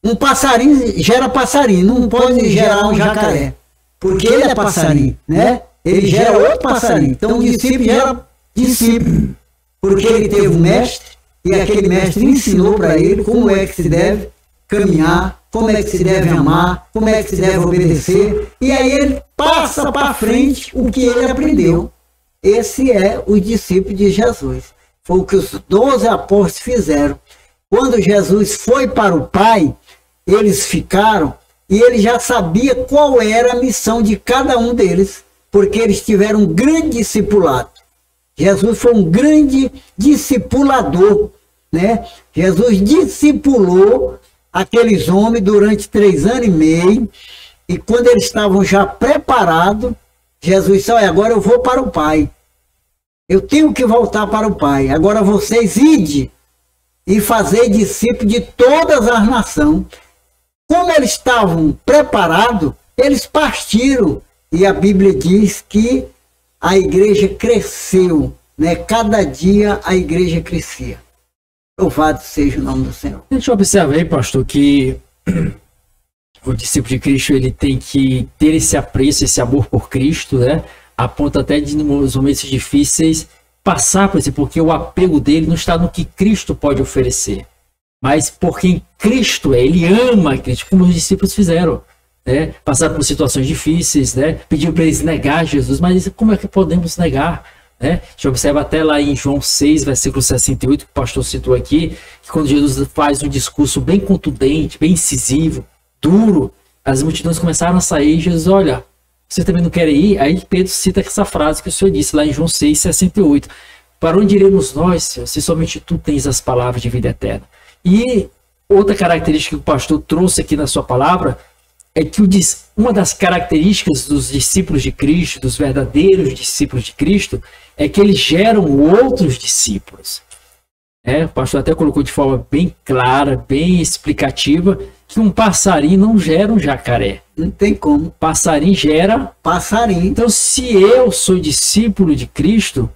Um passarinho gera passarinho, não pode gerar um jacaré, porque ele é passarinho, né? Ele gera outro passarinho. Então, o discípulo gera discípulo, porque ele teve um mestre, e aquele mestre ensinou para ele como é que se deve caminhar, como é que se deve amar, como é que se deve obedecer, e aí ele passa para frente o que ele aprendeu. Esse é o discípulo de Jesus. Foi o que os 12 apóstolos fizeram. Quando Jesus foi para o Pai, eles ficaram e ele já sabia qual era a missão de cada um deles, porque eles tiveram um grande discipulado. Jesus foi um grande discipulador, né? Jesus discipulou aqueles homens durante 3 anos e meio, e quando eles estavam já preparados, Jesus disse, olha, agora eu vou para o Pai. Eu tenho que voltar para o Pai. Agora vocês ide e fazer discípulos de todas as nações. Como eles estavam preparados, eles partiram. E a Bíblia diz que a igreja cresceu, né? Cada dia a igreja crescia. Louvado seja o nome do Senhor. A gente observa aí, pastor, que o discípulo de Cristo, ele tem que ter esse apreço, esse amor por Cristo, né? A ponto até de, nos momentos difíceis, passar por isso, porque o apego dele não está no que Cristo pode oferecer, mas por quem Cristo é. Ele ama Cristo, como os discípulos fizeram, né? Passar por situações difíceis, né? Pediu para eles negar Jesus, mas como é que podemos negar? Né? A gente observa até lá em João 6, versículo 68, que o pastor citou aqui, que quando Jesus faz um discurso bem contundente, bem incisivo, duro, as multidões começaram a sair, Jesus, olha, você também não quer ir? Aí Pedro cita essa frase que o Senhor disse lá em João 6, 68. Para onde iremos nós, Senhor, se somente tu tens as palavras de vida eterna? E outra característica que o pastor trouxe aqui na sua palavra é que uma das características dos discípulos de Cristo, dos verdadeiros discípulos de Cristo, é que eles geram outros discípulos. O pastor até colocou de forma bem clara, bem explicativa, que um passarinho não gera um jacaré. Não tem como. Passarinho gera passarinho. Então, se eu sou discípulo de Cristo,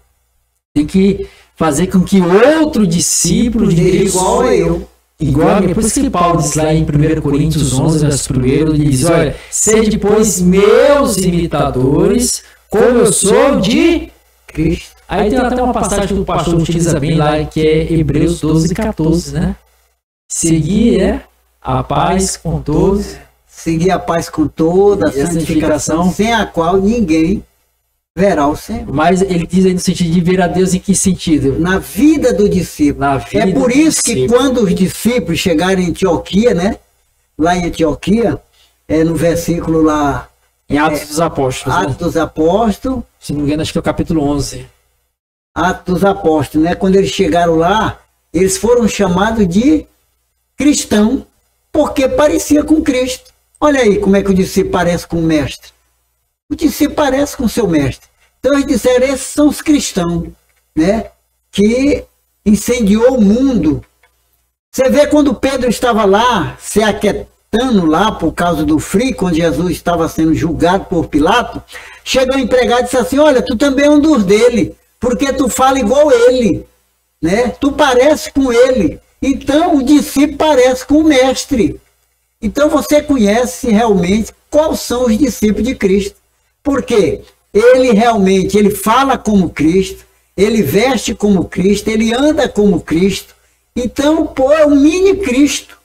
tem que fazer com que outro discípulo de Cristo igual a eu igual, por isso que Paulo diz lá em 1 Coríntios 11, verso 1, ele diz, olha, sede, pois, meus imitadores, como eu sou de Cristo. Aí tem até uma passagem que o pastor utiliza bem lá, que é Hebreus 12, 14, né? Seguir a paz com todos. Seguir a paz com toda a santificação, sem a qual ninguém verá o Senhor. Mas ele diz aí no sentido de ver a Deus em que sentido? Na vida do discípulo. É por isso que quando os discípulos chegaram em Antioquia, né? Lá em Antioquia, no versículo lá... Em Atos dos Apóstolos. Atos dos Apóstolos. Se não me engano, acho que é o capítulo 11. Atos dos Apóstolos, né? Quando eles chegaram lá, eles foram chamados de cristão, porque parecia com Cristo. Olha aí como é que o discípulo parece com o mestre. O discípulo parece com o seu mestre. Então eles disseram, esses são os cristãos, né? Que incendiou o mundo. Você vê quando Pedro estava lá, se aquietando lá por causa do frio, quando Jesus estava sendo julgado por Pilato, chegou um empregado e disse assim, olha, tu também é um dos dele, porque tu fala igual ele, né? Tu parece com ele. Então o discípulo parece com o mestre. Então você conhece realmente quais são os discípulos de Cristo. Porque ele realmente, ele fala como Cristo, ele veste como Cristo, ele anda como Cristo. Então, pô, é um mini Cristo.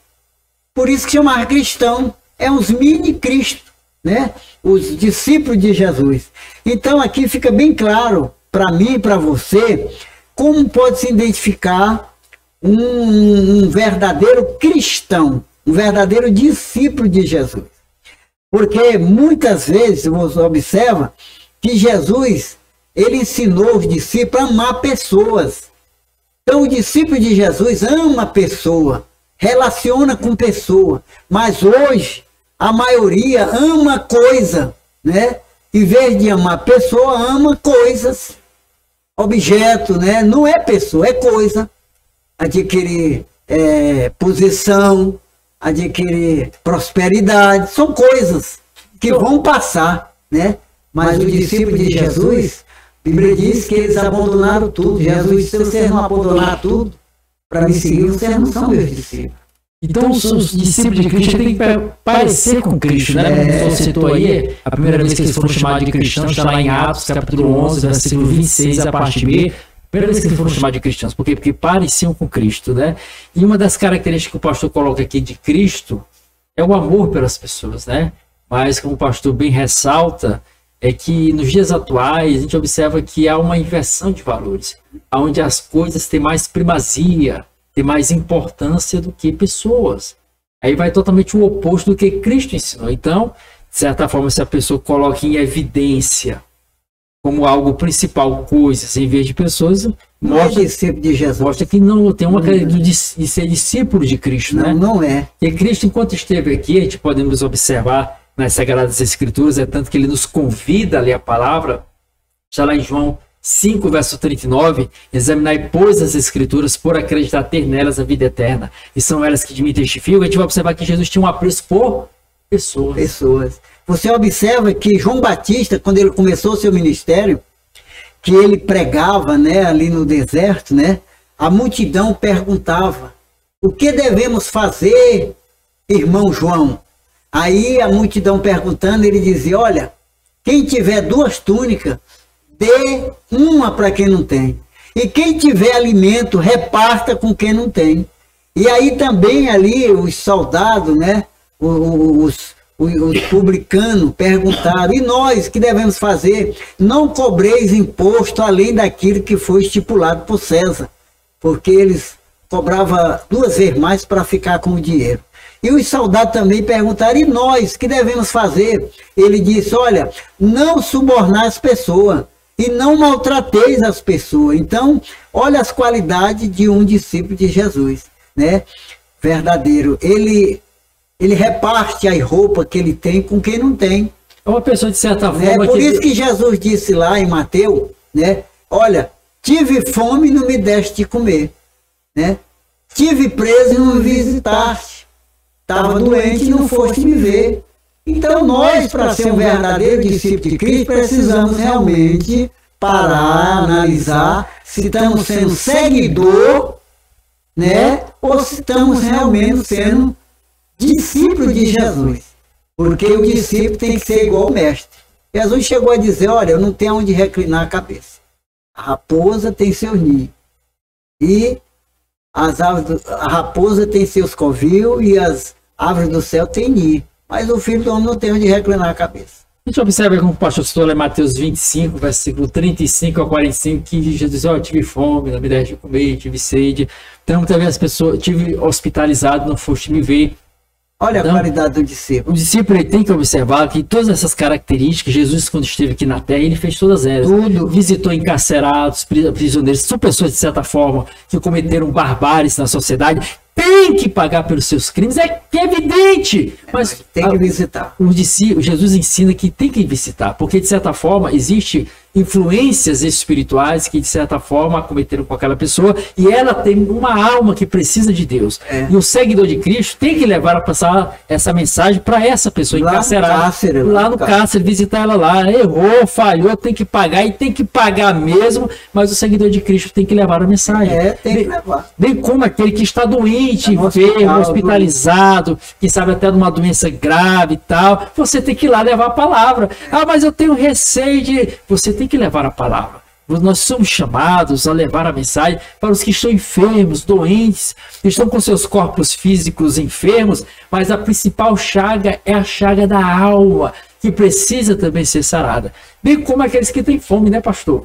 Por isso que chamar cristão, é uns mini Cristo, né? Os discípulos de Jesus. Então aqui fica bem claro, para mim e para você, como pode se identificar um verdadeiro cristão, um verdadeiro discípulo de Jesus. Porque muitas vezes você observa que Jesus, ele ensinou os discípulos a amar pessoas. Então o discípulo de Jesus ama a pessoa, relaciona com pessoa. Mas hoje a maioria ama coisa, né? Em vez de amar pessoa, ama coisas, objeto, né? Não é pessoa, é coisa. Adquirir posição, adquirir prosperidade, são coisas que vão passar, né? Mas o discípulo de Jesus, a Bíblia diz que eles abandonaram tudo. Jesus disse, se vocês não abandonaram tudo para me seguir, vocês não são meus discípulos. Então os discípulos de Cristo têm que parecer com Cristo, né? Como você citou aí, a primeira vez que eles foram chamados de cristãos está lá em Atos, capítulo 11, versículo 26, a parte B. Primeira vez que eles foram chamados de cristãos, por quê? Porque pareciam com Cristo, né? E uma das características que o pastor coloca aqui de Cristo é o amor pelas pessoas, né? Mas como o pastor bem ressalta, é que nos dias atuais a gente observa que há uma inversão de valores, onde as coisas têm mais primazia, têm mais importância do que pessoas. Aí vai totalmente o oposto do que Cristo ensinou. Então, de certa forma, se a pessoa coloca em evidência como algo principal, coisas, em vez de pessoas, mostra que não tem uma característica de ser discípulo de Cristo, né? Não é. E Cristo, enquanto esteve aqui, a gente podemos observar nas Sagradas Escrituras, é tanto que ele nos convida a ler a palavra, já lá em João 5, verso 39, examinai, pois, as Escrituras, por acreditar ter nelas a vida eterna, e são elas que de mim testificam. A gente vai observar que Jesus tinha um apreço por pessoas. Você observa que João Batista, quando ele começou o seu ministério, que ele pregava, né, ali no deserto, né, a multidão perguntava, o que devemos fazer, irmão João? Aí a multidão perguntando, ele dizia, olha, quem tiver 2 túnicas, dê uma para quem não tem. E quem tiver alimento, reparta com quem não tem. E aí também ali os soldados, né, os publicanos perguntaram, e nós, que devemos fazer? Não cobreis imposto além daquilo que foi estipulado por César, porque eles cobravam 2 vezes mais para ficar com o dinheiro. E os soldados também perguntaram, e nós, que devemos fazer? Ele disse, olha, não subornar as pessoas, e não maltrateis as pessoas. Então, olha as qualidades de um discípulo de Jesus, né? Verdadeiro. Ele reparte as roupas que ele tem com quem não tem. É uma pessoa de certa forma... É por isso que Jesus disse lá em Mateus, né? Olha, tive fome e não me deste de comer, né? Tive preso e não me visitaste. Estava doente e não foste me ver. Então nós, para ser um verdadeiro discípulo de Cristo, precisamos realmente parar, analisar se estamos sendo seguidor né? Ou se estamos realmente sendo discípulos de Jesus. Porque o discípulo tem que ser igual ao mestre. Jesus chegou a dizer, olha, eu não tenho onde reclinar a cabeça. A raposa tem seu ninho. E as aves a raposa tem seus covios e as aves do céu têm ninho. Mas o filho do homem não tem onde reclinar a cabeça. A gente observa como o pastor citou, Mateus 25, versículo 35 a 45, que Jesus diz, eu tive fome, não me deste de comer, tive sede. Então, muitas vezes as pessoas, tive hospitalizado, não foste me ver. Olha Então, a qualidade do discípulo. O discípulo ele tem que observar que todas essas características, Jesus, quando esteve aqui na Terra, ele fez todas elas. Tudo. Visitou encarcerados, prisioneiros, são pessoas, de certa forma, que cometeram barbáries na sociedade. Tem que pagar pelos seus crimes, é evidente. Mas tem que visitar. O Jesus ensina que tem que visitar, porque, de certa forma, existe influências espirituais que, de certa forma, acometeram com aquela pessoa e ela tem uma alma que precisa de Deus. E o seguidor de Cristo tem que levar a passar essa mensagem para essa pessoa encarcerada. Lá no cárcere, visitar ela lá. Errou, falhou, tem que pagar e tem que pagar mesmo, mas o seguidor de Cristo tem que levar a mensagem. Tem que levar. Bem como aquele que está doente, enfermo, hospitalizado, que sabe até de uma doença grave e tal, você tem que ir lá levar a palavra. Ah, mas eu tenho receio de... Você tem que levar a palavra. Nós somos chamados a levar a mensagem para os que estão enfermos, doentes, que estão com seus corpos físicos enfermos, mas a principal chaga é a chaga da alma, que precisa também ser sarada. Bem como aqueles que têm fome, né, pastor?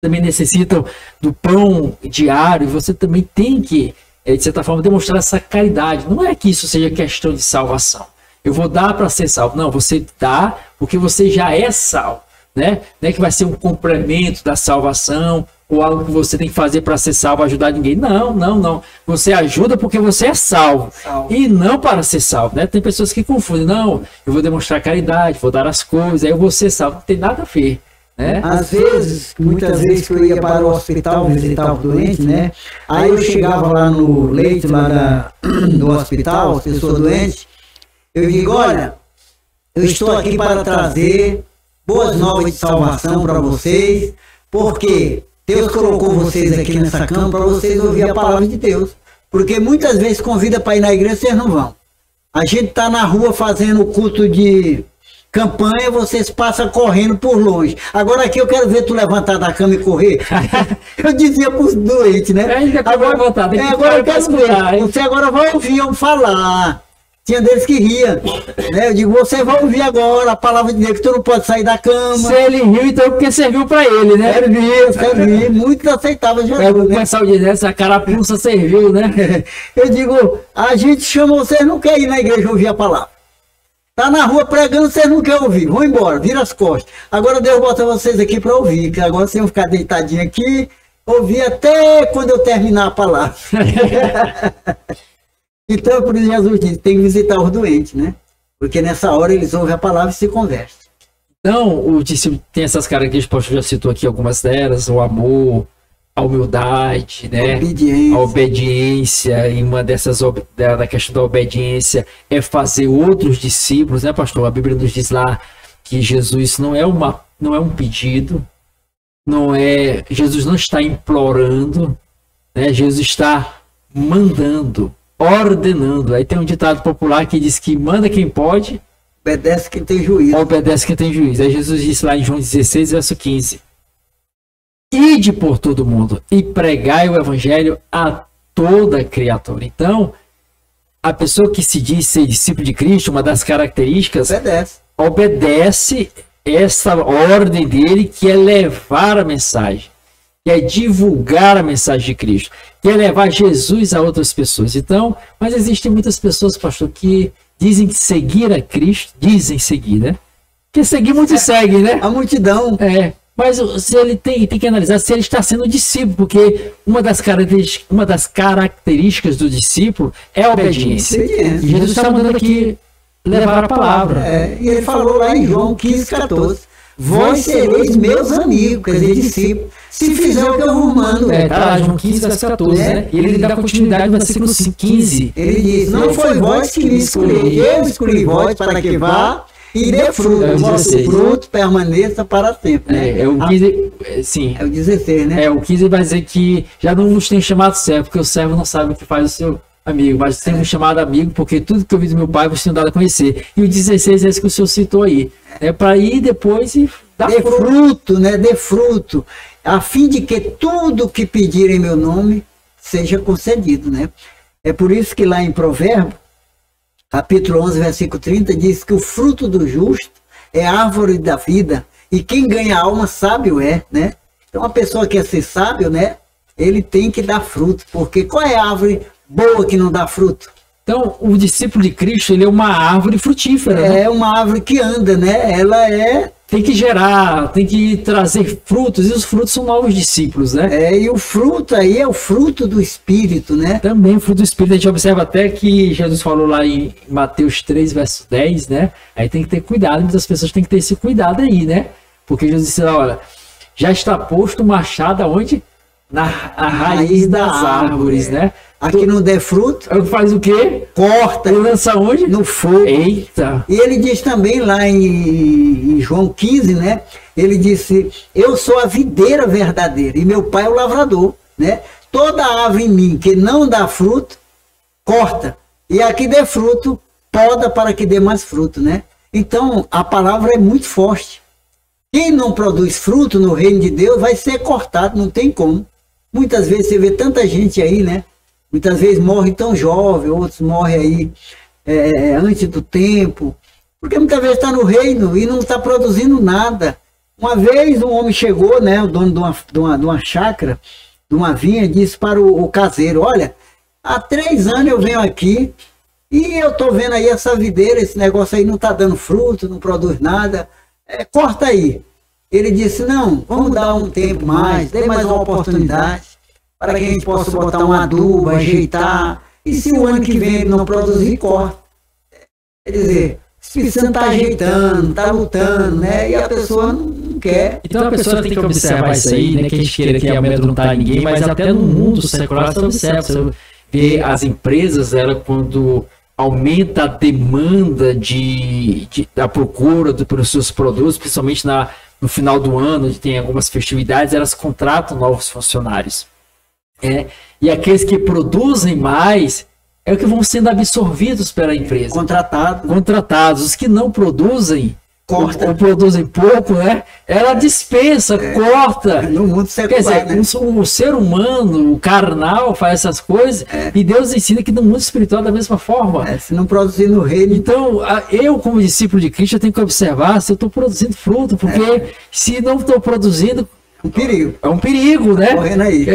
Também necessitam do pão diário, você também tem que, de certa forma, demonstrar essa caridade. Não é que isso seja questão de salvação. Eu vou dar para ser salvo. Não, você dá porque você já é salvo. Né? Não é que vai ser um complemento da salvação ou algo que você tem que fazer para ser salvo, ajudar ninguém. Não, não, não. Você ajuda porque você é salvo. E não para ser salvo. Né? Tem pessoas que confundem. Não, eu vou demonstrar caridade, vou dar as coisas, aí eu vou ser salvo. Não tem nada a ver. Né? Às vezes, muitas vezes que eu ia para o hospital visitar o doente, né? Aí eu chegava lá no leito lá do hospital, a pessoa doente, eu digo, olha, eu estou aqui para trazer boas novas de salvação para vocês, porque Deus colocou vocês aqui nessa cama para vocês ouvir a palavra de Deus. Porque muitas vezes convida para ir na igreja, vocês não vão. A gente está na rua fazendo culto de campanha, vocês passam correndo por longe. Agora aqui eu quero ver tu levantar da cama e correr. Eu dizia para os doentes, né? Agora eu quero ver. Você agora vai ouvir eu falar. Tinha deles que ria, né? Eu digo, você vai ouvir agora a palavra de Deus, que tu não pode sair da cama. Se ele riu, então é porque serviu para ele, né? Serviu, muitos aceitavam Jesus, né? O pessoal diz, essa carapuça serviu, né? Eu digo, a gente chama vocês, não quer ir na igreja ouvir a palavra. Tá na rua pregando, vocês não querem ouvir, vão embora, vira as costas. Agora Deus bota vocês aqui para ouvir, que agora vocês vão ficar deitadinhos aqui, ouvir até quando eu terminar a palavra. Então, por isso Jesus disse, tem que visitar os doentes, né? Porque nessa hora eles ouvem a palavra e se conversam. Então, o discípulo tem essas características, o pastor já citou aqui algumas delas, o amor, a humildade, né? A obediência, e uma dessas, da questão da obediência, é fazer outros discípulos, né, pastor? A Bíblia nos diz lá que Jesus não é um pedido, Jesus não está implorando, né? Jesus está mandando, ordenando. Aí tem um ditado popular que diz que manda quem pode, obedece quem tem juízo. Obedece quem tem juízo. Aí Jesus disse lá em João 16, verso 15: Ide por todo mundo e pregai o evangelho a toda criatura. Então, a pessoa que se diz ser discípulo de Cristo, uma das características, obedece essa ordem dele, que é levar a mensagem, que é divulgar a mensagem de Cristo, que é levar Jesus a outras pessoas. Então, mas existem muitas pessoas, pastor, que dizem seguir a Cristo, dizem seguir, né? Porque seguir muitos seguem, né? A multidão. Mas se ele tem que analisar se ele está sendo discípulo, porque uma das características do discípulo é a obediência. E Jesus está mandando aqui levar a palavra. E ele falou lá em João 15, 14. Vós sereis meus amigos, quer dizer, discípulos, se fizer o que eu vos mando. Tá lá, João 15, verso 14, né? E ele dá continuidade no versículo 15. Ele diz, não foi vós que me escolheu, eu escolhi vós para que vá e dê fruto, É o vosso 16. fruto permaneça para sempre. Né? É o 15, sim. É o 16, né? O 15 vai dizer que já não nos tem chamado servo, porque o servo não sabe o que faz o seu amigo, mas tem me chamado amigo, porque tudo que eu vi do meu pai você tem dado a conhecer. E o 16 é esse que o senhor citou aí. É para ir depois e dar Dê fruto, né? Dê fruto, a fim de que tudo que pedirem em meu nome seja concedido, né? É por isso que lá em Provérbios, capítulo 11, versículo 30, diz que o fruto do justo é árvore da vida, e quem ganha alma sábio é, né? Então a pessoa que quer ser sábio, né? Ele tem que dar fruto, porque qual é a árvore boa que não dá fruto? Então, o discípulo de Cristo, ele é uma árvore frutífera, né? É uma árvore que anda, né? Ela tem que gerar, tem que trazer frutos, e os frutos são novos discípulos, né? E o fruto aí é o fruto do Espírito, né? Também o fruto do Espírito, a gente observa até que Jesus falou lá em Mateus 3, verso 10, né? Aí tem que ter cuidado, muitas pessoas têm que ter esse cuidado aí, né? Porque Jesus disse, olha, já está posto o machado aonde? Na raiz das árvores, né? Aqui não der fruto, faz o quê? Corta. E lança onde? No fogo. Eita! E ele diz também lá em João 15, né? Ele disse, eu sou a videira verdadeira e meu pai é o lavrador, né? Toda árvore em mim que não dá fruto, corta. E a que dê fruto, poda para que dê mais fruto, né? Então, a palavra é muito forte. Quem não produz fruto no reino de Deus vai ser cortado, não tem como. Muitas vezes você vê tanta gente aí, né? Muitas vezes morre tão jovem, outros morrem aí antes do tempo, porque muitas vezes está no reino e não está produzindo nada. Uma vez um homem chegou, né, o dono de uma chácara, de uma vinha, disse para o caseiro, olha, há 3 anos eu venho aqui e eu estou vendo aí essa videira, esse negócio aí não está dando fruto, não produz nada, corta aí. Ele disse, não, vamos dar um tempo mais, dê mais uma oportunidade, para que a gente possa botar um adubo, ajeitar, e se o ano que vem ele não produzir, corta. Quer dizer, o Espírito Santo está ajeitando, está lutando, né? E a pessoa não quer. Então a pessoa tem que observar isso aí, né? Que a gente queira que amedrontar ninguém, mas até no mundo secular você observa, você vê as empresas, quando aumenta a demanda da procura pelos seus produtos, principalmente no final do ano, onde tem algumas festividades, elas contratam novos funcionários. E aqueles que produzem mais é o que vão sendo absorvidos pela empresa. Contratados. Os que não produzem, ou produzem pouco, né? Ela dispensa, corta. No mundo secular, quer dizer, né? o ser humano, o carnal, faz essas coisas, e Deus ensina que no mundo espiritual da mesma forma. Se não produzir no reino. Então, eu como discípulo de Cristo, eu tenho que observar se eu estou produzindo fruto, porque se não estou produzindo, um perigo. É um perigo, né? Correndo aí.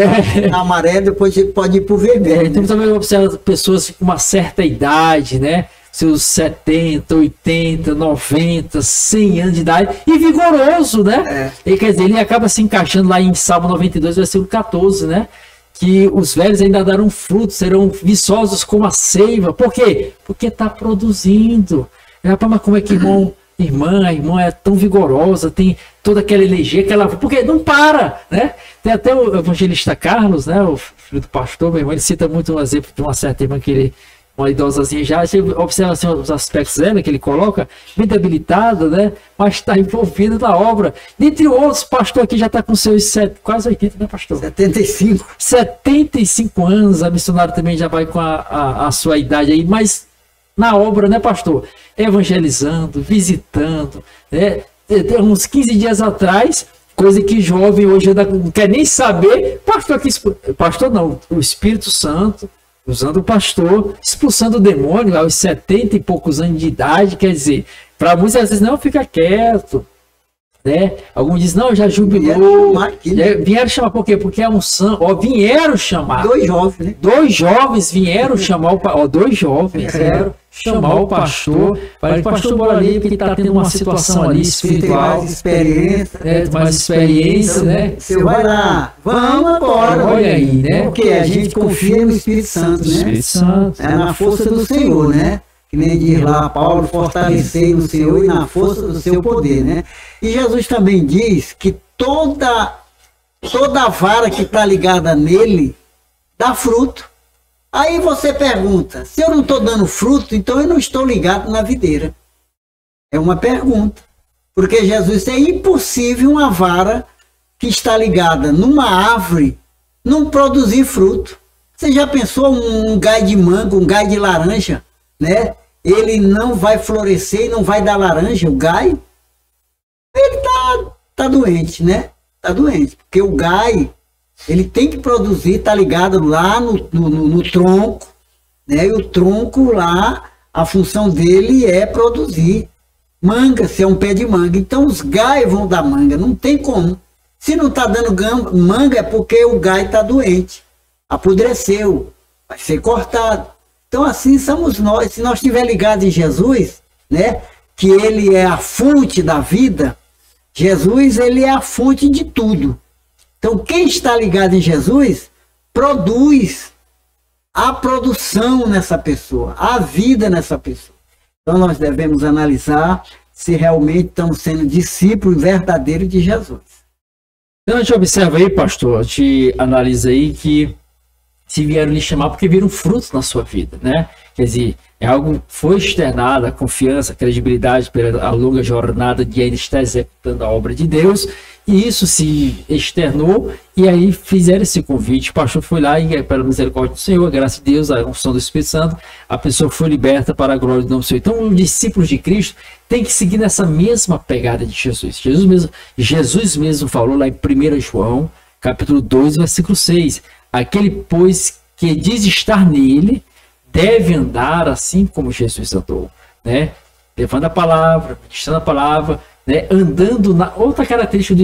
Na amarela, depois pode ir para o vermelho. Então também observa pessoas com uma certa idade, né? Seus 70, 80, 90, 100 anos de idade, e vigoroso, né? E, quer dizer, ele acaba se encaixando lá em Salmo 92, versículo 14, né? Que os velhos ainda darão frutos, serão viçosos como a seiva. Por quê? Porque está produzindo. Mas como é que a irmã é tão vigorosa, tem toda aquela energia que ela... Porque não para, né? Tem até o evangelista Carlos, né? O filho do pastor, meu irmão, ele cita muito um exemplo de uma certa irmã que ele... Uma idosazinha já, você observa assim, os aspectos dela que ele coloca, bem debilitada, né? Mas está envolvida na obra. Dentre outros, pastor aqui já está com seus quase 80, né, pastor? 75. 75 anos, a missionária também já vai com a sua idade aí, mas na obra, né, pastor? Evangelizando, visitando, né? Uns 15 dias atrás, coisa que jovem hoje ainda não quer nem saber, pastor não, o Espírito Santo, usando o pastor, expulsando o demônio aos 70 e poucos anos de idade, quer dizer, para muitos às vezes não, fica quieto, né? Alguns dizem, não, já jubilou, vieram chamar, por quê? Porque a unção, vieram chamar. 2 jovens, né? 2 jovens vieram chamar o 2 jovens vieram chamar o pastor, para que o pastor bora ali, porque está tendo uma situação ali espiritual. Mais experiência. Mais experiência, né? Você vai lá, vamos agora. Olha aí, né? Porque a gente confia no Espírito Santo, né? Espírito Santo. É na força do Senhor, né? Que nem diz lá Paulo, fortalecei no Senhor e na força do seu poder, né? E Jesus também diz que toda vara que está ligada nele dá fruto. Aí você pergunta, se eu não estou dando fruto, então eu não estou ligado na videira. É uma pergunta. Porque Jesus, é impossível uma vara que está ligada numa árvore não produzir fruto. Você já pensou um galho de manga, um galho de laranja, né? Ele não vai florescer e não vai dar laranja, o galho? Ele tá doente, né? Tá doente. Porque o galho, ele tem que produzir, tá ligado lá no tronco, né? E o tronco lá, a função dele é produzir manga, se é um pé de manga. Então os galhos vão dar manga, não tem como. Se não está dando manga é porque o galho está doente, apodreceu, vai ser cortado. Então assim somos nós. Se nós estivermos ligados em Jesus, né, que ele é a fonte da vida, Jesus ele é a fonte de tudo. Então quem está ligado em Jesus produz a produção nessa pessoa, a vida nessa pessoa. Então nós devemos analisar se realmente estamos sendo discípulos verdadeiros de Jesus. Então a gente observa aí, pastor, a gente analisa aí que se vieram lhe chamar porque viram frutos na sua vida, né? Quer dizer, é algo, foi externada, a confiança, a credibilidade pela longa jornada de ainda estar executando a obra de Deus, e isso se externou, e aí fizeram esse convite, o pastor foi lá e pela misericórdia do Senhor, a graça de Deus, a unção do Espírito Santo, a pessoa foi liberta para a glória do nome do Senhor. Então os discípulos de Cristo têm que seguir nessa mesma pegada de Jesus. Jesus mesmo falou lá em 1 João, capítulo 2, versículo 6, aquele, pois, que diz estar nele, deve andar assim como Jesus andou, né? Levando a palavra, ministrando a palavra, né? Andando na outra característica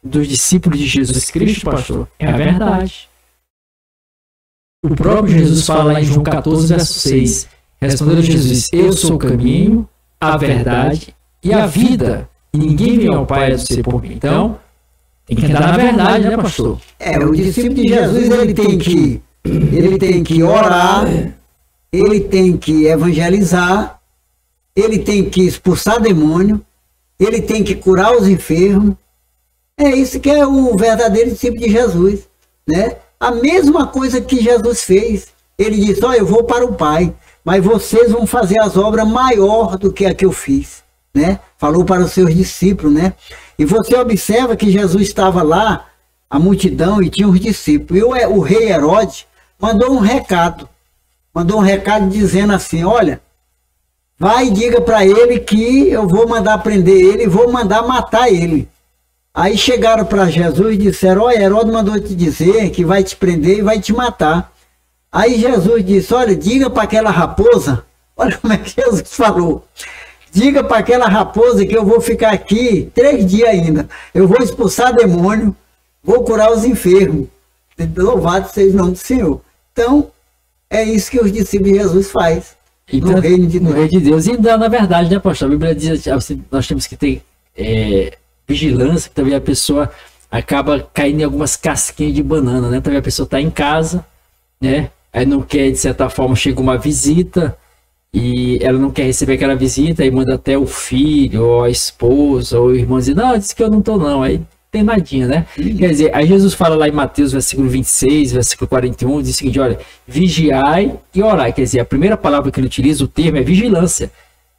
dos discípulos de Jesus Cristo, pastor, é a verdade. O próprio Jesus fala lá em João 14, verso 6, respondeu Jesus: eu sou o caminho, a verdade e a vida, e ninguém vem ao Pai a não ser por mim. Então, tem que andar na verdade, né, pastor? O discípulo de Jesus ele tem que orar, ele tem que evangelizar, ele tem que expulsar demônio, ele tem que curar os enfermos. É isso que é o verdadeiro discípulo de Jesus, né? A mesma coisa que Jesus fez. Ele disse: ó, eu vou para o Pai, mas vocês vão fazer as obras maior do que a que eu fiz, né? Falou para os seus discípulos, né? E você observa que Jesus estava lá, a multidão, e tinha os discípulos. E o rei Herodes mandou um recado dizendo assim: olha, vai e diga para ele que eu vou mandar prender ele e vou mandar matar ele. Aí chegaram para Jesus e disseram: olha, Herodes mandou te dizer que vai te prender e vai te matar. Aí Jesus disse: olha, diga para aquela raposa, olha como é que Jesus falou, diga para aquela raposa que eu vou ficar aqui 3 dias ainda, eu vou expulsar demônio, vou curar os enfermos, louvado seja o nome do Senhor. Então, é isso que os discípulos de Jesus fazem. Então, no reino de Deus. E ainda, na verdade, né, pastor? A Bíblia diz que nós temos que ter vigilância, que também a pessoa acaba caindo em algumas casquinhas de banana, né? Também a pessoa está em casa, né? Aí não quer, de certa forma, chega uma visita e ela não quer receber aquela visita, aí manda até o filho, ou a esposa, ou o irmão dizer: não, disse que eu não estou não. Aí tem nadinha, né? Quer dizer, aí Jesus fala lá em Mateus, versículo 26, versículo 41, diz o seguinte: olha, vigiai e orai. Quer dizer, a primeira palavra que ele utiliza, o termo é vigilância.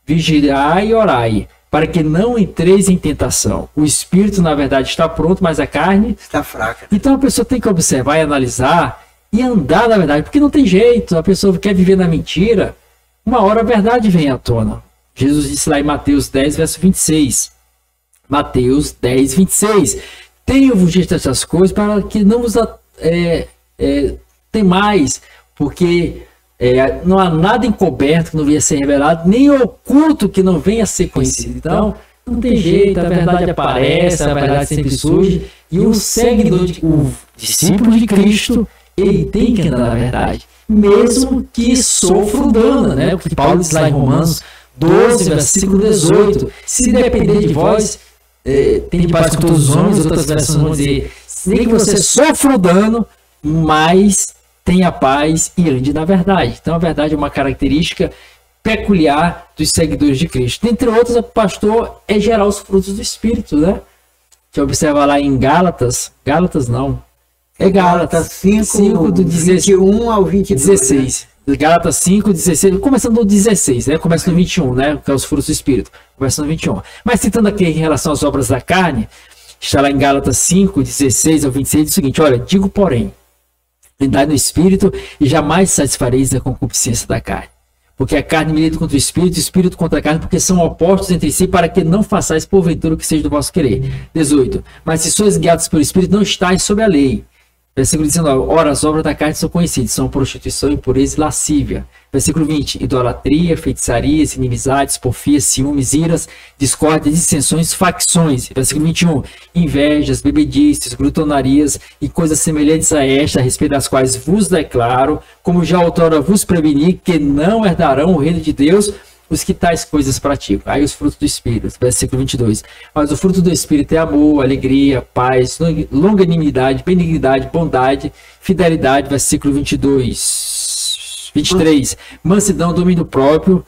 Vigiai e orai, para que não entreis em tentação. O espírito, na verdade, está pronto, mas a carne está fraca. Então a pessoa tem que observar e analisar e andar na verdade, porque não tem jeito. A pessoa quer viver na mentira, uma hora a verdade vem à tona. Jesus disse lá em Mateus 10, verso 26. Mateus 10, 26. Tenho-vos dito essas coisas para que não vos temais, porque não há nada encoberto que não venha a ser revelado, nem oculto que não venha a ser conhecido. Então, não tem jeito, a verdade aparece, a verdade sempre surge, e o seguidor, o discípulo de Cristo, ele tem que andar na verdade, mesmo que sofra o dano, né? O que Paulo diz lá em Romanos 12, versículo 18, se depender de vós, tem de paz com todos os homens. Outras versões vão dizer: nem que você sofra o dano, mas tenha paz e ande na verdade. Então a verdade é uma característica peculiar dos seguidores de Cristo. Entre outras, o pastor é gerar os frutos do Espírito, né? Você observa lá em Gálatas não, É Gálatas 5, do 21 ao 22. 16. Né? Gálatas 5, 16. Começando no 16, né? Começa no 21, né? Que é os frutos do Espírito. Começa no 21. Mas citando aqui em relação às obras da carne, está lá em Gálatas 5, 16 ao 26, diz o seguinte: olha, digo porém, andai no Espírito e jamais satisfareis a concupiscência da carne. Porque a carne milita contra o Espírito contra a carne, porque são opostos entre si, para que não façais porventura o que seja do vosso querer. 18. Mas se sois guiados pelo Espírito, não estáis sob a lei. Versículo 19. Ora, as obras da carne são conhecidas, são prostituição, impureza e lascívia. Versículo 20. Idolatria, feitiçarias, inimizades, porfias, ciúmes, iras, discórdia, dissensões, facções. Versículo 21. Invejas, bebedices, glutonarias e coisas semelhantes a esta, a respeito das quais vos declaro, como já outrora vos preveni, que não herdarão o reino de Deus os que tais coisas praticam. Aí os frutos do Espírito, versículo 22. Mas o fruto do Espírito é amor, alegria, paz, longanimidade, benignidade, bondade, fidelidade, versículo 22. 23. Mansidão, domínio próprio,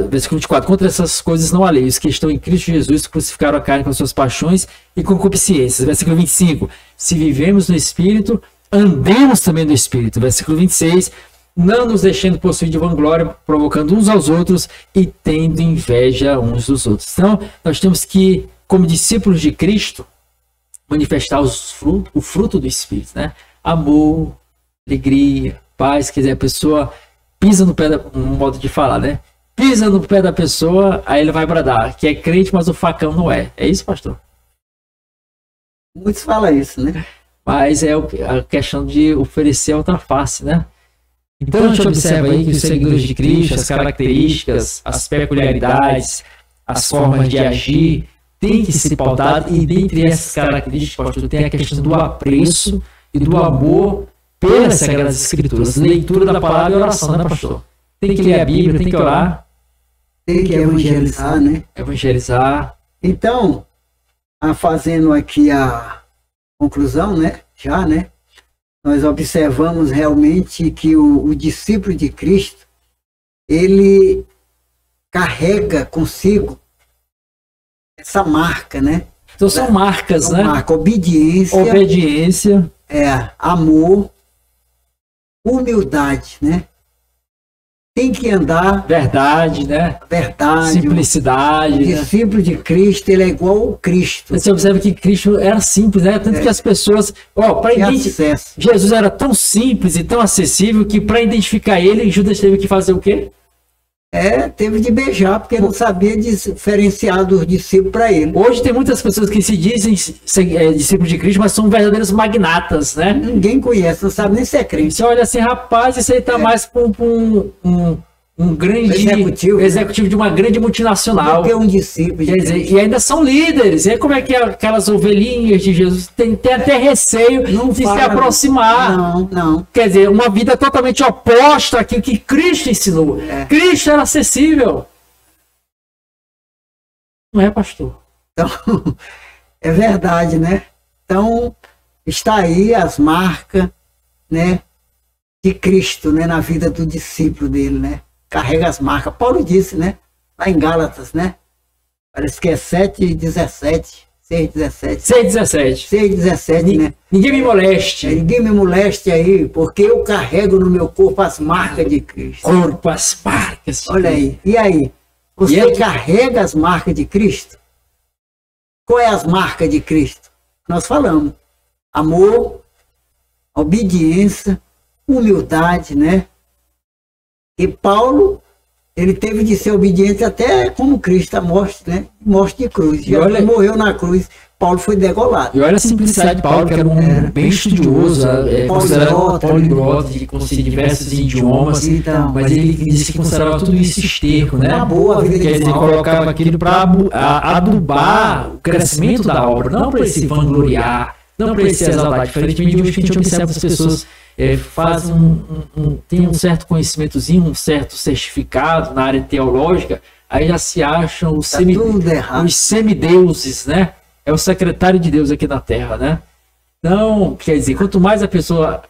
versículo 24. Contra essas coisas não há lei. Os que estão em Cristo Jesus crucificaram a carne com as suas paixões e concupiscências. Versículo 25. Se vivemos no Espírito, andemos também no Espírito. Versículo 26. Não nos deixando possuir de vanglória, provocando uns aos outros e tendo inveja uns dos outros. Então, nós temos que, como discípulos de Cristo, manifestar o fruto do Espírito, né? Amor, alegria, paz. Quer dizer, a pessoa pisa no pé, um modo de falar, né? Pisa no pé da pessoa, aí ele vai bradar, que é crente, mas o facão não é. É isso, pastor? Muitos falam isso, né? Mas é a questão de oferecer a outra face, né? Então a gente observa aí que os seguidores de Cristo, as características, as peculiaridades, as formas de agir, tem que se pautar, e dentre essas características, pastor, tem a questão do apreço e do amor pelas Sagradas Escrituras, leitura da palavra e oração, né, pastor? Tem que ler a Bíblia, tem que orar. Tem que evangelizar, né? Evangelizar. Então, fazendo aqui a conclusão, né? Já, né? Nós observamos realmente que o discípulo de Cristo, ele carrega consigo essa marca, né? Então são marcas, né? Marca, obediência, amor, humildade, né? Tem que andar... Verdade, né? Verdade. Simplicidade. O discípulo de Cristo, ele é igual ao Cristo. Você observa que Cristo era simples, né? Tanto que as pessoas... Jesus era tão simples e tão acessível que para identificar ele, Judas teve que fazer o quê? Teve de beijar, porque não sabia diferenciar dos discípulos para ele. Hoje tem muitas pessoas que se dizem discípulos de Cristo, mas são verdadeiros magnatas, né? Ninguém conhece, não sabe nem se é crente. Você olha assim, rapaz, isso aí tá mais para um grande executivo de uma grande multinacional. Porque é um discípulo. Quer dizer, e ainda são líderes. E aí como é que aquelas ovelhinhas de Jesus tem até receio de se aproximar? Não. Quer dizer, uma vida totalmente oposta àquilo que Cristo ensinou. Cristo era acessível. Não é, pastor? Então, é verdade, né? Então, está aí as marcas, né, de Cristo, né, na vida do discípulo dele, né? Carrega as marcas. Paulo disse, né? Lá em Gálatas, né? Parece que é 7:17. 6:17. 6:17, né? Ninguém me moleste. Ninguém me moleste aí, porque eu carrego no meu corpo as marcas de Cristo. As marcas. Olha aí. E aí? Você carrega as marcas de Cristo? Qual é as marcas de Cristo? Nós falamos. Amor, obediência, humildade, né? E Paulo, ele teve de ser obediente até como Cristo, a morte, né? Morte de cruz. Ele morreu na cruz, Paulo foi degolado. E olha a simplicidade de Paulo, que era bem estudioso, considerado poliglota, de conseguir diversos idiomas, então, mas ele disse que considerava tudo isso esterco, né? Uma boa vida. Quer dizer, colocava aquilo para adubar o crescimento da obra, não para ele se vangloriar, não para ele se exaltar. Diferentemente de hoje que a gente observa as pessoas tem um certo conhecimentozinho, um certo certificado na área teológica, aí já se acham os semideuses, né? É o secretário de Deus aqui na Terra, né? Então, quer dizer, quanto mais a pessoa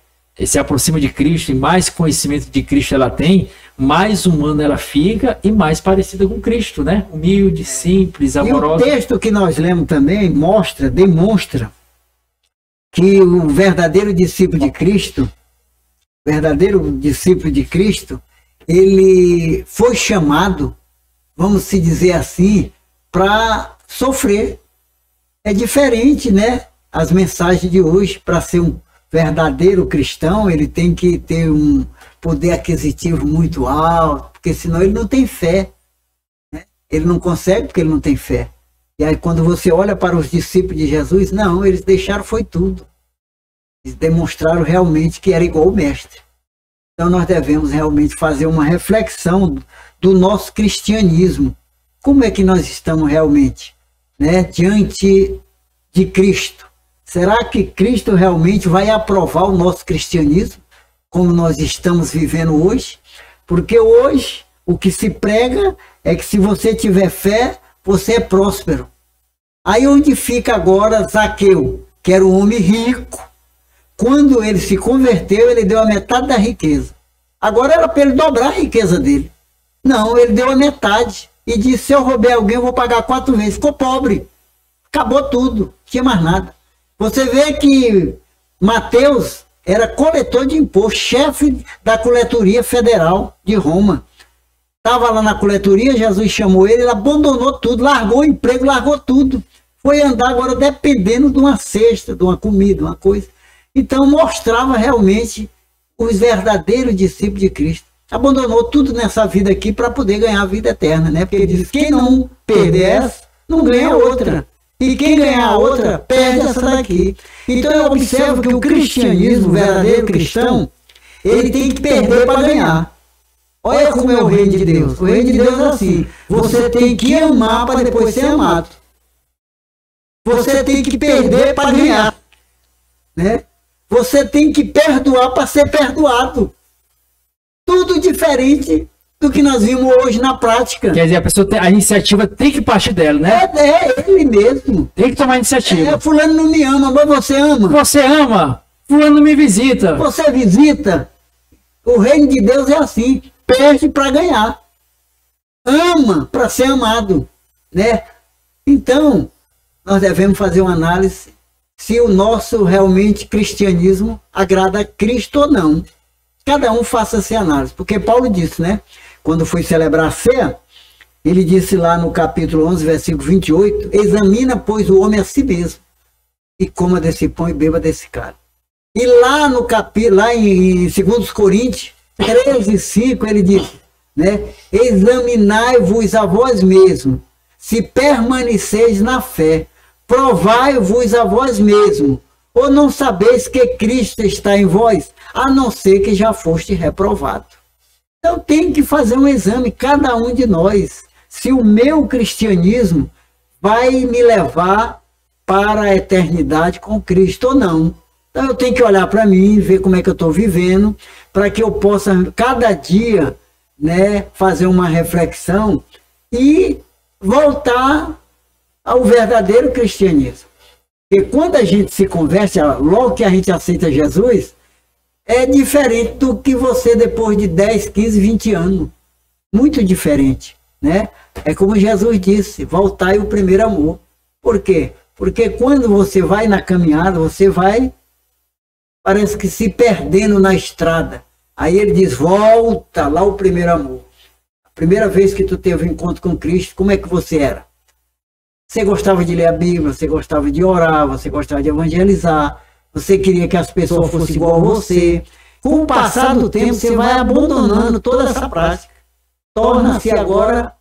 se aproxima de Cristo e mais conhecimento de Cristo ela tem, mais humana ela fica e mais parecida com Cristo, né? Humilde, simples, amorosa. E o texto que nós lemos também demonstra que o verdadeiro discípulo de Cristo, ele foi chamado, vamos se dizer assim, para sofrer. É diferente, né? As mensagens de hoje, para ser um verdadeiro cristão, ele tem que ter um poder aquisitivo muito alto, porque senão ele não tem fé, né? Ele não consegue porque ele não tem fé. E aí quando você olha para os discípulos de Jesus, não, eles deixaram foi tudo. Eles demonstraram realmente que era igual o mestre. Então nós devemos realmente fazer uma reflexão do nosso cristianismo. Como é que nós estamos realmente, né, diante de Cristo? Será que Cristo realmente vai aprovar o nosso cristianismo, como nós estamos vivendo hoje? Porque hoje o que se prega é que se você tiver fé, você é próspero. Aí onde fica agora Zaqueu, que era um homem rico. Quando ele se converteu, ele deu a metade da riqueza. Agora era para ele dobrar a riqueza dele. Não, ele deu a metade. E disse, se eu roubar alguém, eu vou pagar 4 vezes. Ficou pobre. Acabou tudo. Não tinha mais nada. Você vê que Mateus era coletor de imposto, chefe da coletoria federal de Roma. Estava lá na coletoria, Jesus chamou ele, ele abandonou tudo, largou o emprego, largou tudo. Foi andar agora dependendo de uma cesta, de uma comida, uma coisa. Então mostrava realmente os verdadeiros discípulos de Cristo. Abandonou tudo nessa vida aqui para poder ganhar a vida eterna, né? Porque ele diz, quem não perder essa, não ganha outra. E quem ganhar a outra, perde essa daqui. Então eu observo que o cristianismo, o verdadeiro cristão, ele tem que perder para ganhar. Olha como é o reino de Deus. O reino de Deus é assim. Você tem que amar para depois ser amado. Você tem que perder para ganhar, né? Você tem que perdoar para ser perdoado. Tudo diferente do que nós vimos hoje na prática. Quer dizer, a pessoa a iniciativa tem que partir dela, né? É ele mesmo. Tem que tomar a iniciativa. Fulano não me ama, mas você ama. Você ama, fulano não me visita. Você visita. O reino de Deus é assim. Perde para ganhar. Ama para ser amado, né? Então, nós devemos fazer uma análise se o nosso realmente cristianismo agrada a Cristo ou não. Cada um faça essa análise, porque Paulo disse, né? Quando foi celebrar a ceia, ele disse lá no capítulo 11, versículo 28, examina, pois, o homem a si mesmo, e coma desse pão e beba desse cálice. E lá no capítulo, lá em 2 Coríntios 13, 5, ele diz, né? Examinai-vos a vós mesmos, se permaneceis na fé, provai-vos a vós mesmos, ou não sabeis que Cristo está em vós, a não ser que já foste reprovado. Então tem que fazer um exame, cada um de nós, se o meu cristianismo vai me levar para a eternidade com Cristo ou não. Então eu tenho que olhar para mim, ver como é que eu estou vivendo, para que eu possa, cada dia, né, fazer uma reflexão e voltar ao verdadeiro cristianismo. Porque quando a gente se converte, logo que a gente aceita Jesus, é diferente do que você depois de 10, 15, 20 anos. Muito diferente, né? É como Jesus disse, voltai ao primeiro amor. Por quê? Porque quando você vai na caminhada, você vai, parece que se perdendo na estrada. Aí ele diz, volta lá ao primeiro amor. A primeira vez que tu teve um encontro com Cristo, como é que você era? Você gostava de ler a Bíblia, você gostava de orar, você gostava de evangelizar, você queria que as pessoas fossem igual a você. Com o passar do tempo, você vai abandonando toda essa prática. Torna-se agora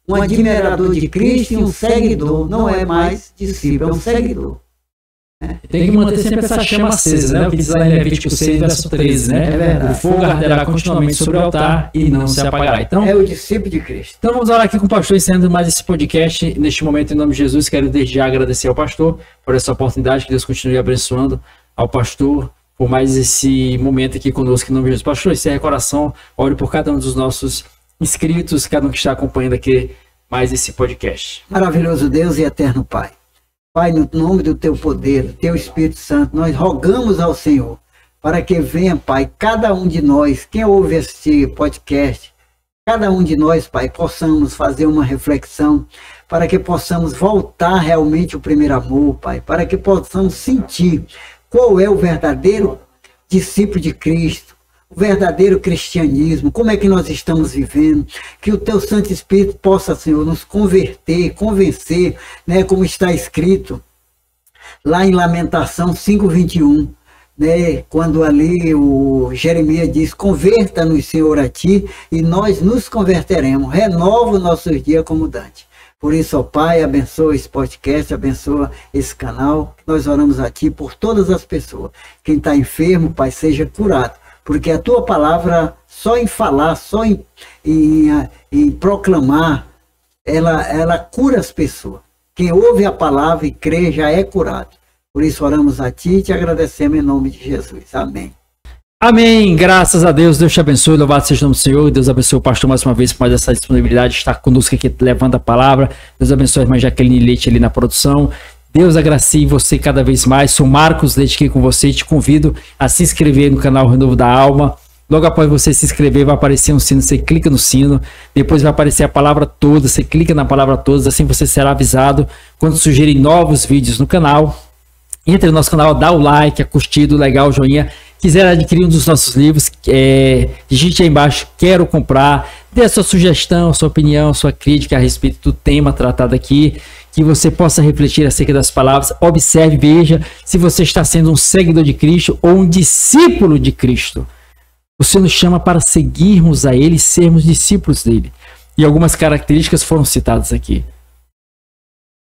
um admirador de Cristo e um seguidor. Não é mais discípulo, é um seguidor. Tem que manter sempre essa chama acesa, né? O que diz lá em Levítico 6, verso 13, né? É verdade. O fogo arderá continuamente sobre o altar e não se apagará. Então, é o discípulo de Cristo. Então vamos orar aqui com o pastor, encerrando mais esse podcast. Neste momento, em nome de Jesus, quero desde já agradecer ao pastor por essa oportunidade, que Deus continue abençoando ao pastor por mais esse momento aqui conosco, em nome de Jesus. Pastor, encerre o coração, ore por cada um dos nossos inscritos, cada um que está acompanhando aqui mais esse podcast. Maravilhoso Deus e eterno Pai. Pai, no nome do teu poder, do teu Espírito Santo, nós rogamos ao Senhor para que venha, Pai, cada um de nós, quem ouve este podcast, cada um de nós, Pai, possamos fazer uma reflexão, para que possamos voltar realmente ao primeiro amor, Pai, para que possamos sentir qual é o verdadeiro discípulo de Cristo, o verdadeiro cristianismo, como é que nós estamos vivendo, que o teu Santo Espírito possa, Senhor, nos converter, convencer, né, como está escrito lá em Lamentação 5:21, né, quando ali o Jeremias diz, converta-nos, Senhor, a ti, e nós nos converteremos, renova os nossos dias como Dante. Por isso, ó Pai, abençoa esse podcast, abençoa esse canal. Nós oramos a Ti por todas as pessoas. Quem está enfermo, Pai, seja curado. Porque a Tua palavra, só em falar, só em proclamar, ela cura as pessoas. Quem ouve a palavra e crê já é curado. Por isso, oramos a Ti e te agradecemos em nome de Jesus. Amém. Amém, graças a Deus, Deus te abençoe, louvado seja o nome do Senhor, Deus abençoe o pastor mais uma vez por mais essa disponibilidade de estar conosco aqui levando a palavra, Deus abençoe a irmã Jaqueline Leite ali na produção, Deus agracie você cada vez mais, sou Marcos Leite aqui com você, te convido a se inscrever no canal Renovo da Alma, logo após você se inscrever vai aparecer um sino, você clica no sino, depois vai aparecer a palavra toda, você clica na palavra toda, assim você será avisado quando surgirem novos vídeos no canal. Entre no nosso canal, dá o like, a curtida, o legal, o joinha. Quiser adquirir um dos nossos livros, digite aí embaixo, quero comprar. Dê a sua sugestão, a sua opinião, a sua crítica a respeito do tema tratado aqui. Que você possa refletir acerca das palavras. Observe, veja se você está sendo um seguidor de Cristo ou um discípulo de Cristo. O Senhor nos chama para seguirmos a Ele e sermos discípulos dEle. E algumas características foram citadas aqui.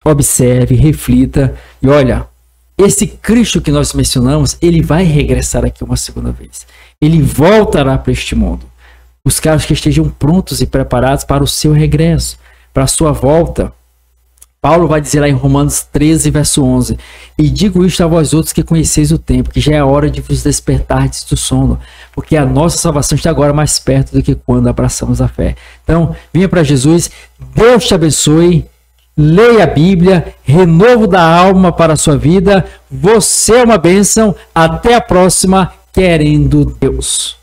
Observe, reflita e olha... Esse Cristo que nós mencionamos, ele vai regressar aqui uma segunda vez. Ele voltará para este mundo. Os caras que estejam prontos e preparados para o seu regresso, para a sua volta. Paulo vai dizer lá em Romanos 13, verso 11. E digo isto a vós outros que conheceis o tempo, que já é a hora de vos despertardes do sono, porque a nossa salvação está agora mais perto do que quando abraçamos a fé. Então, venha para Jesus. Deus te abençoe. Leia a Bíblia, renovo da alma para a sua vida. Você é uma bênção. Até a próxima, querendo Deus.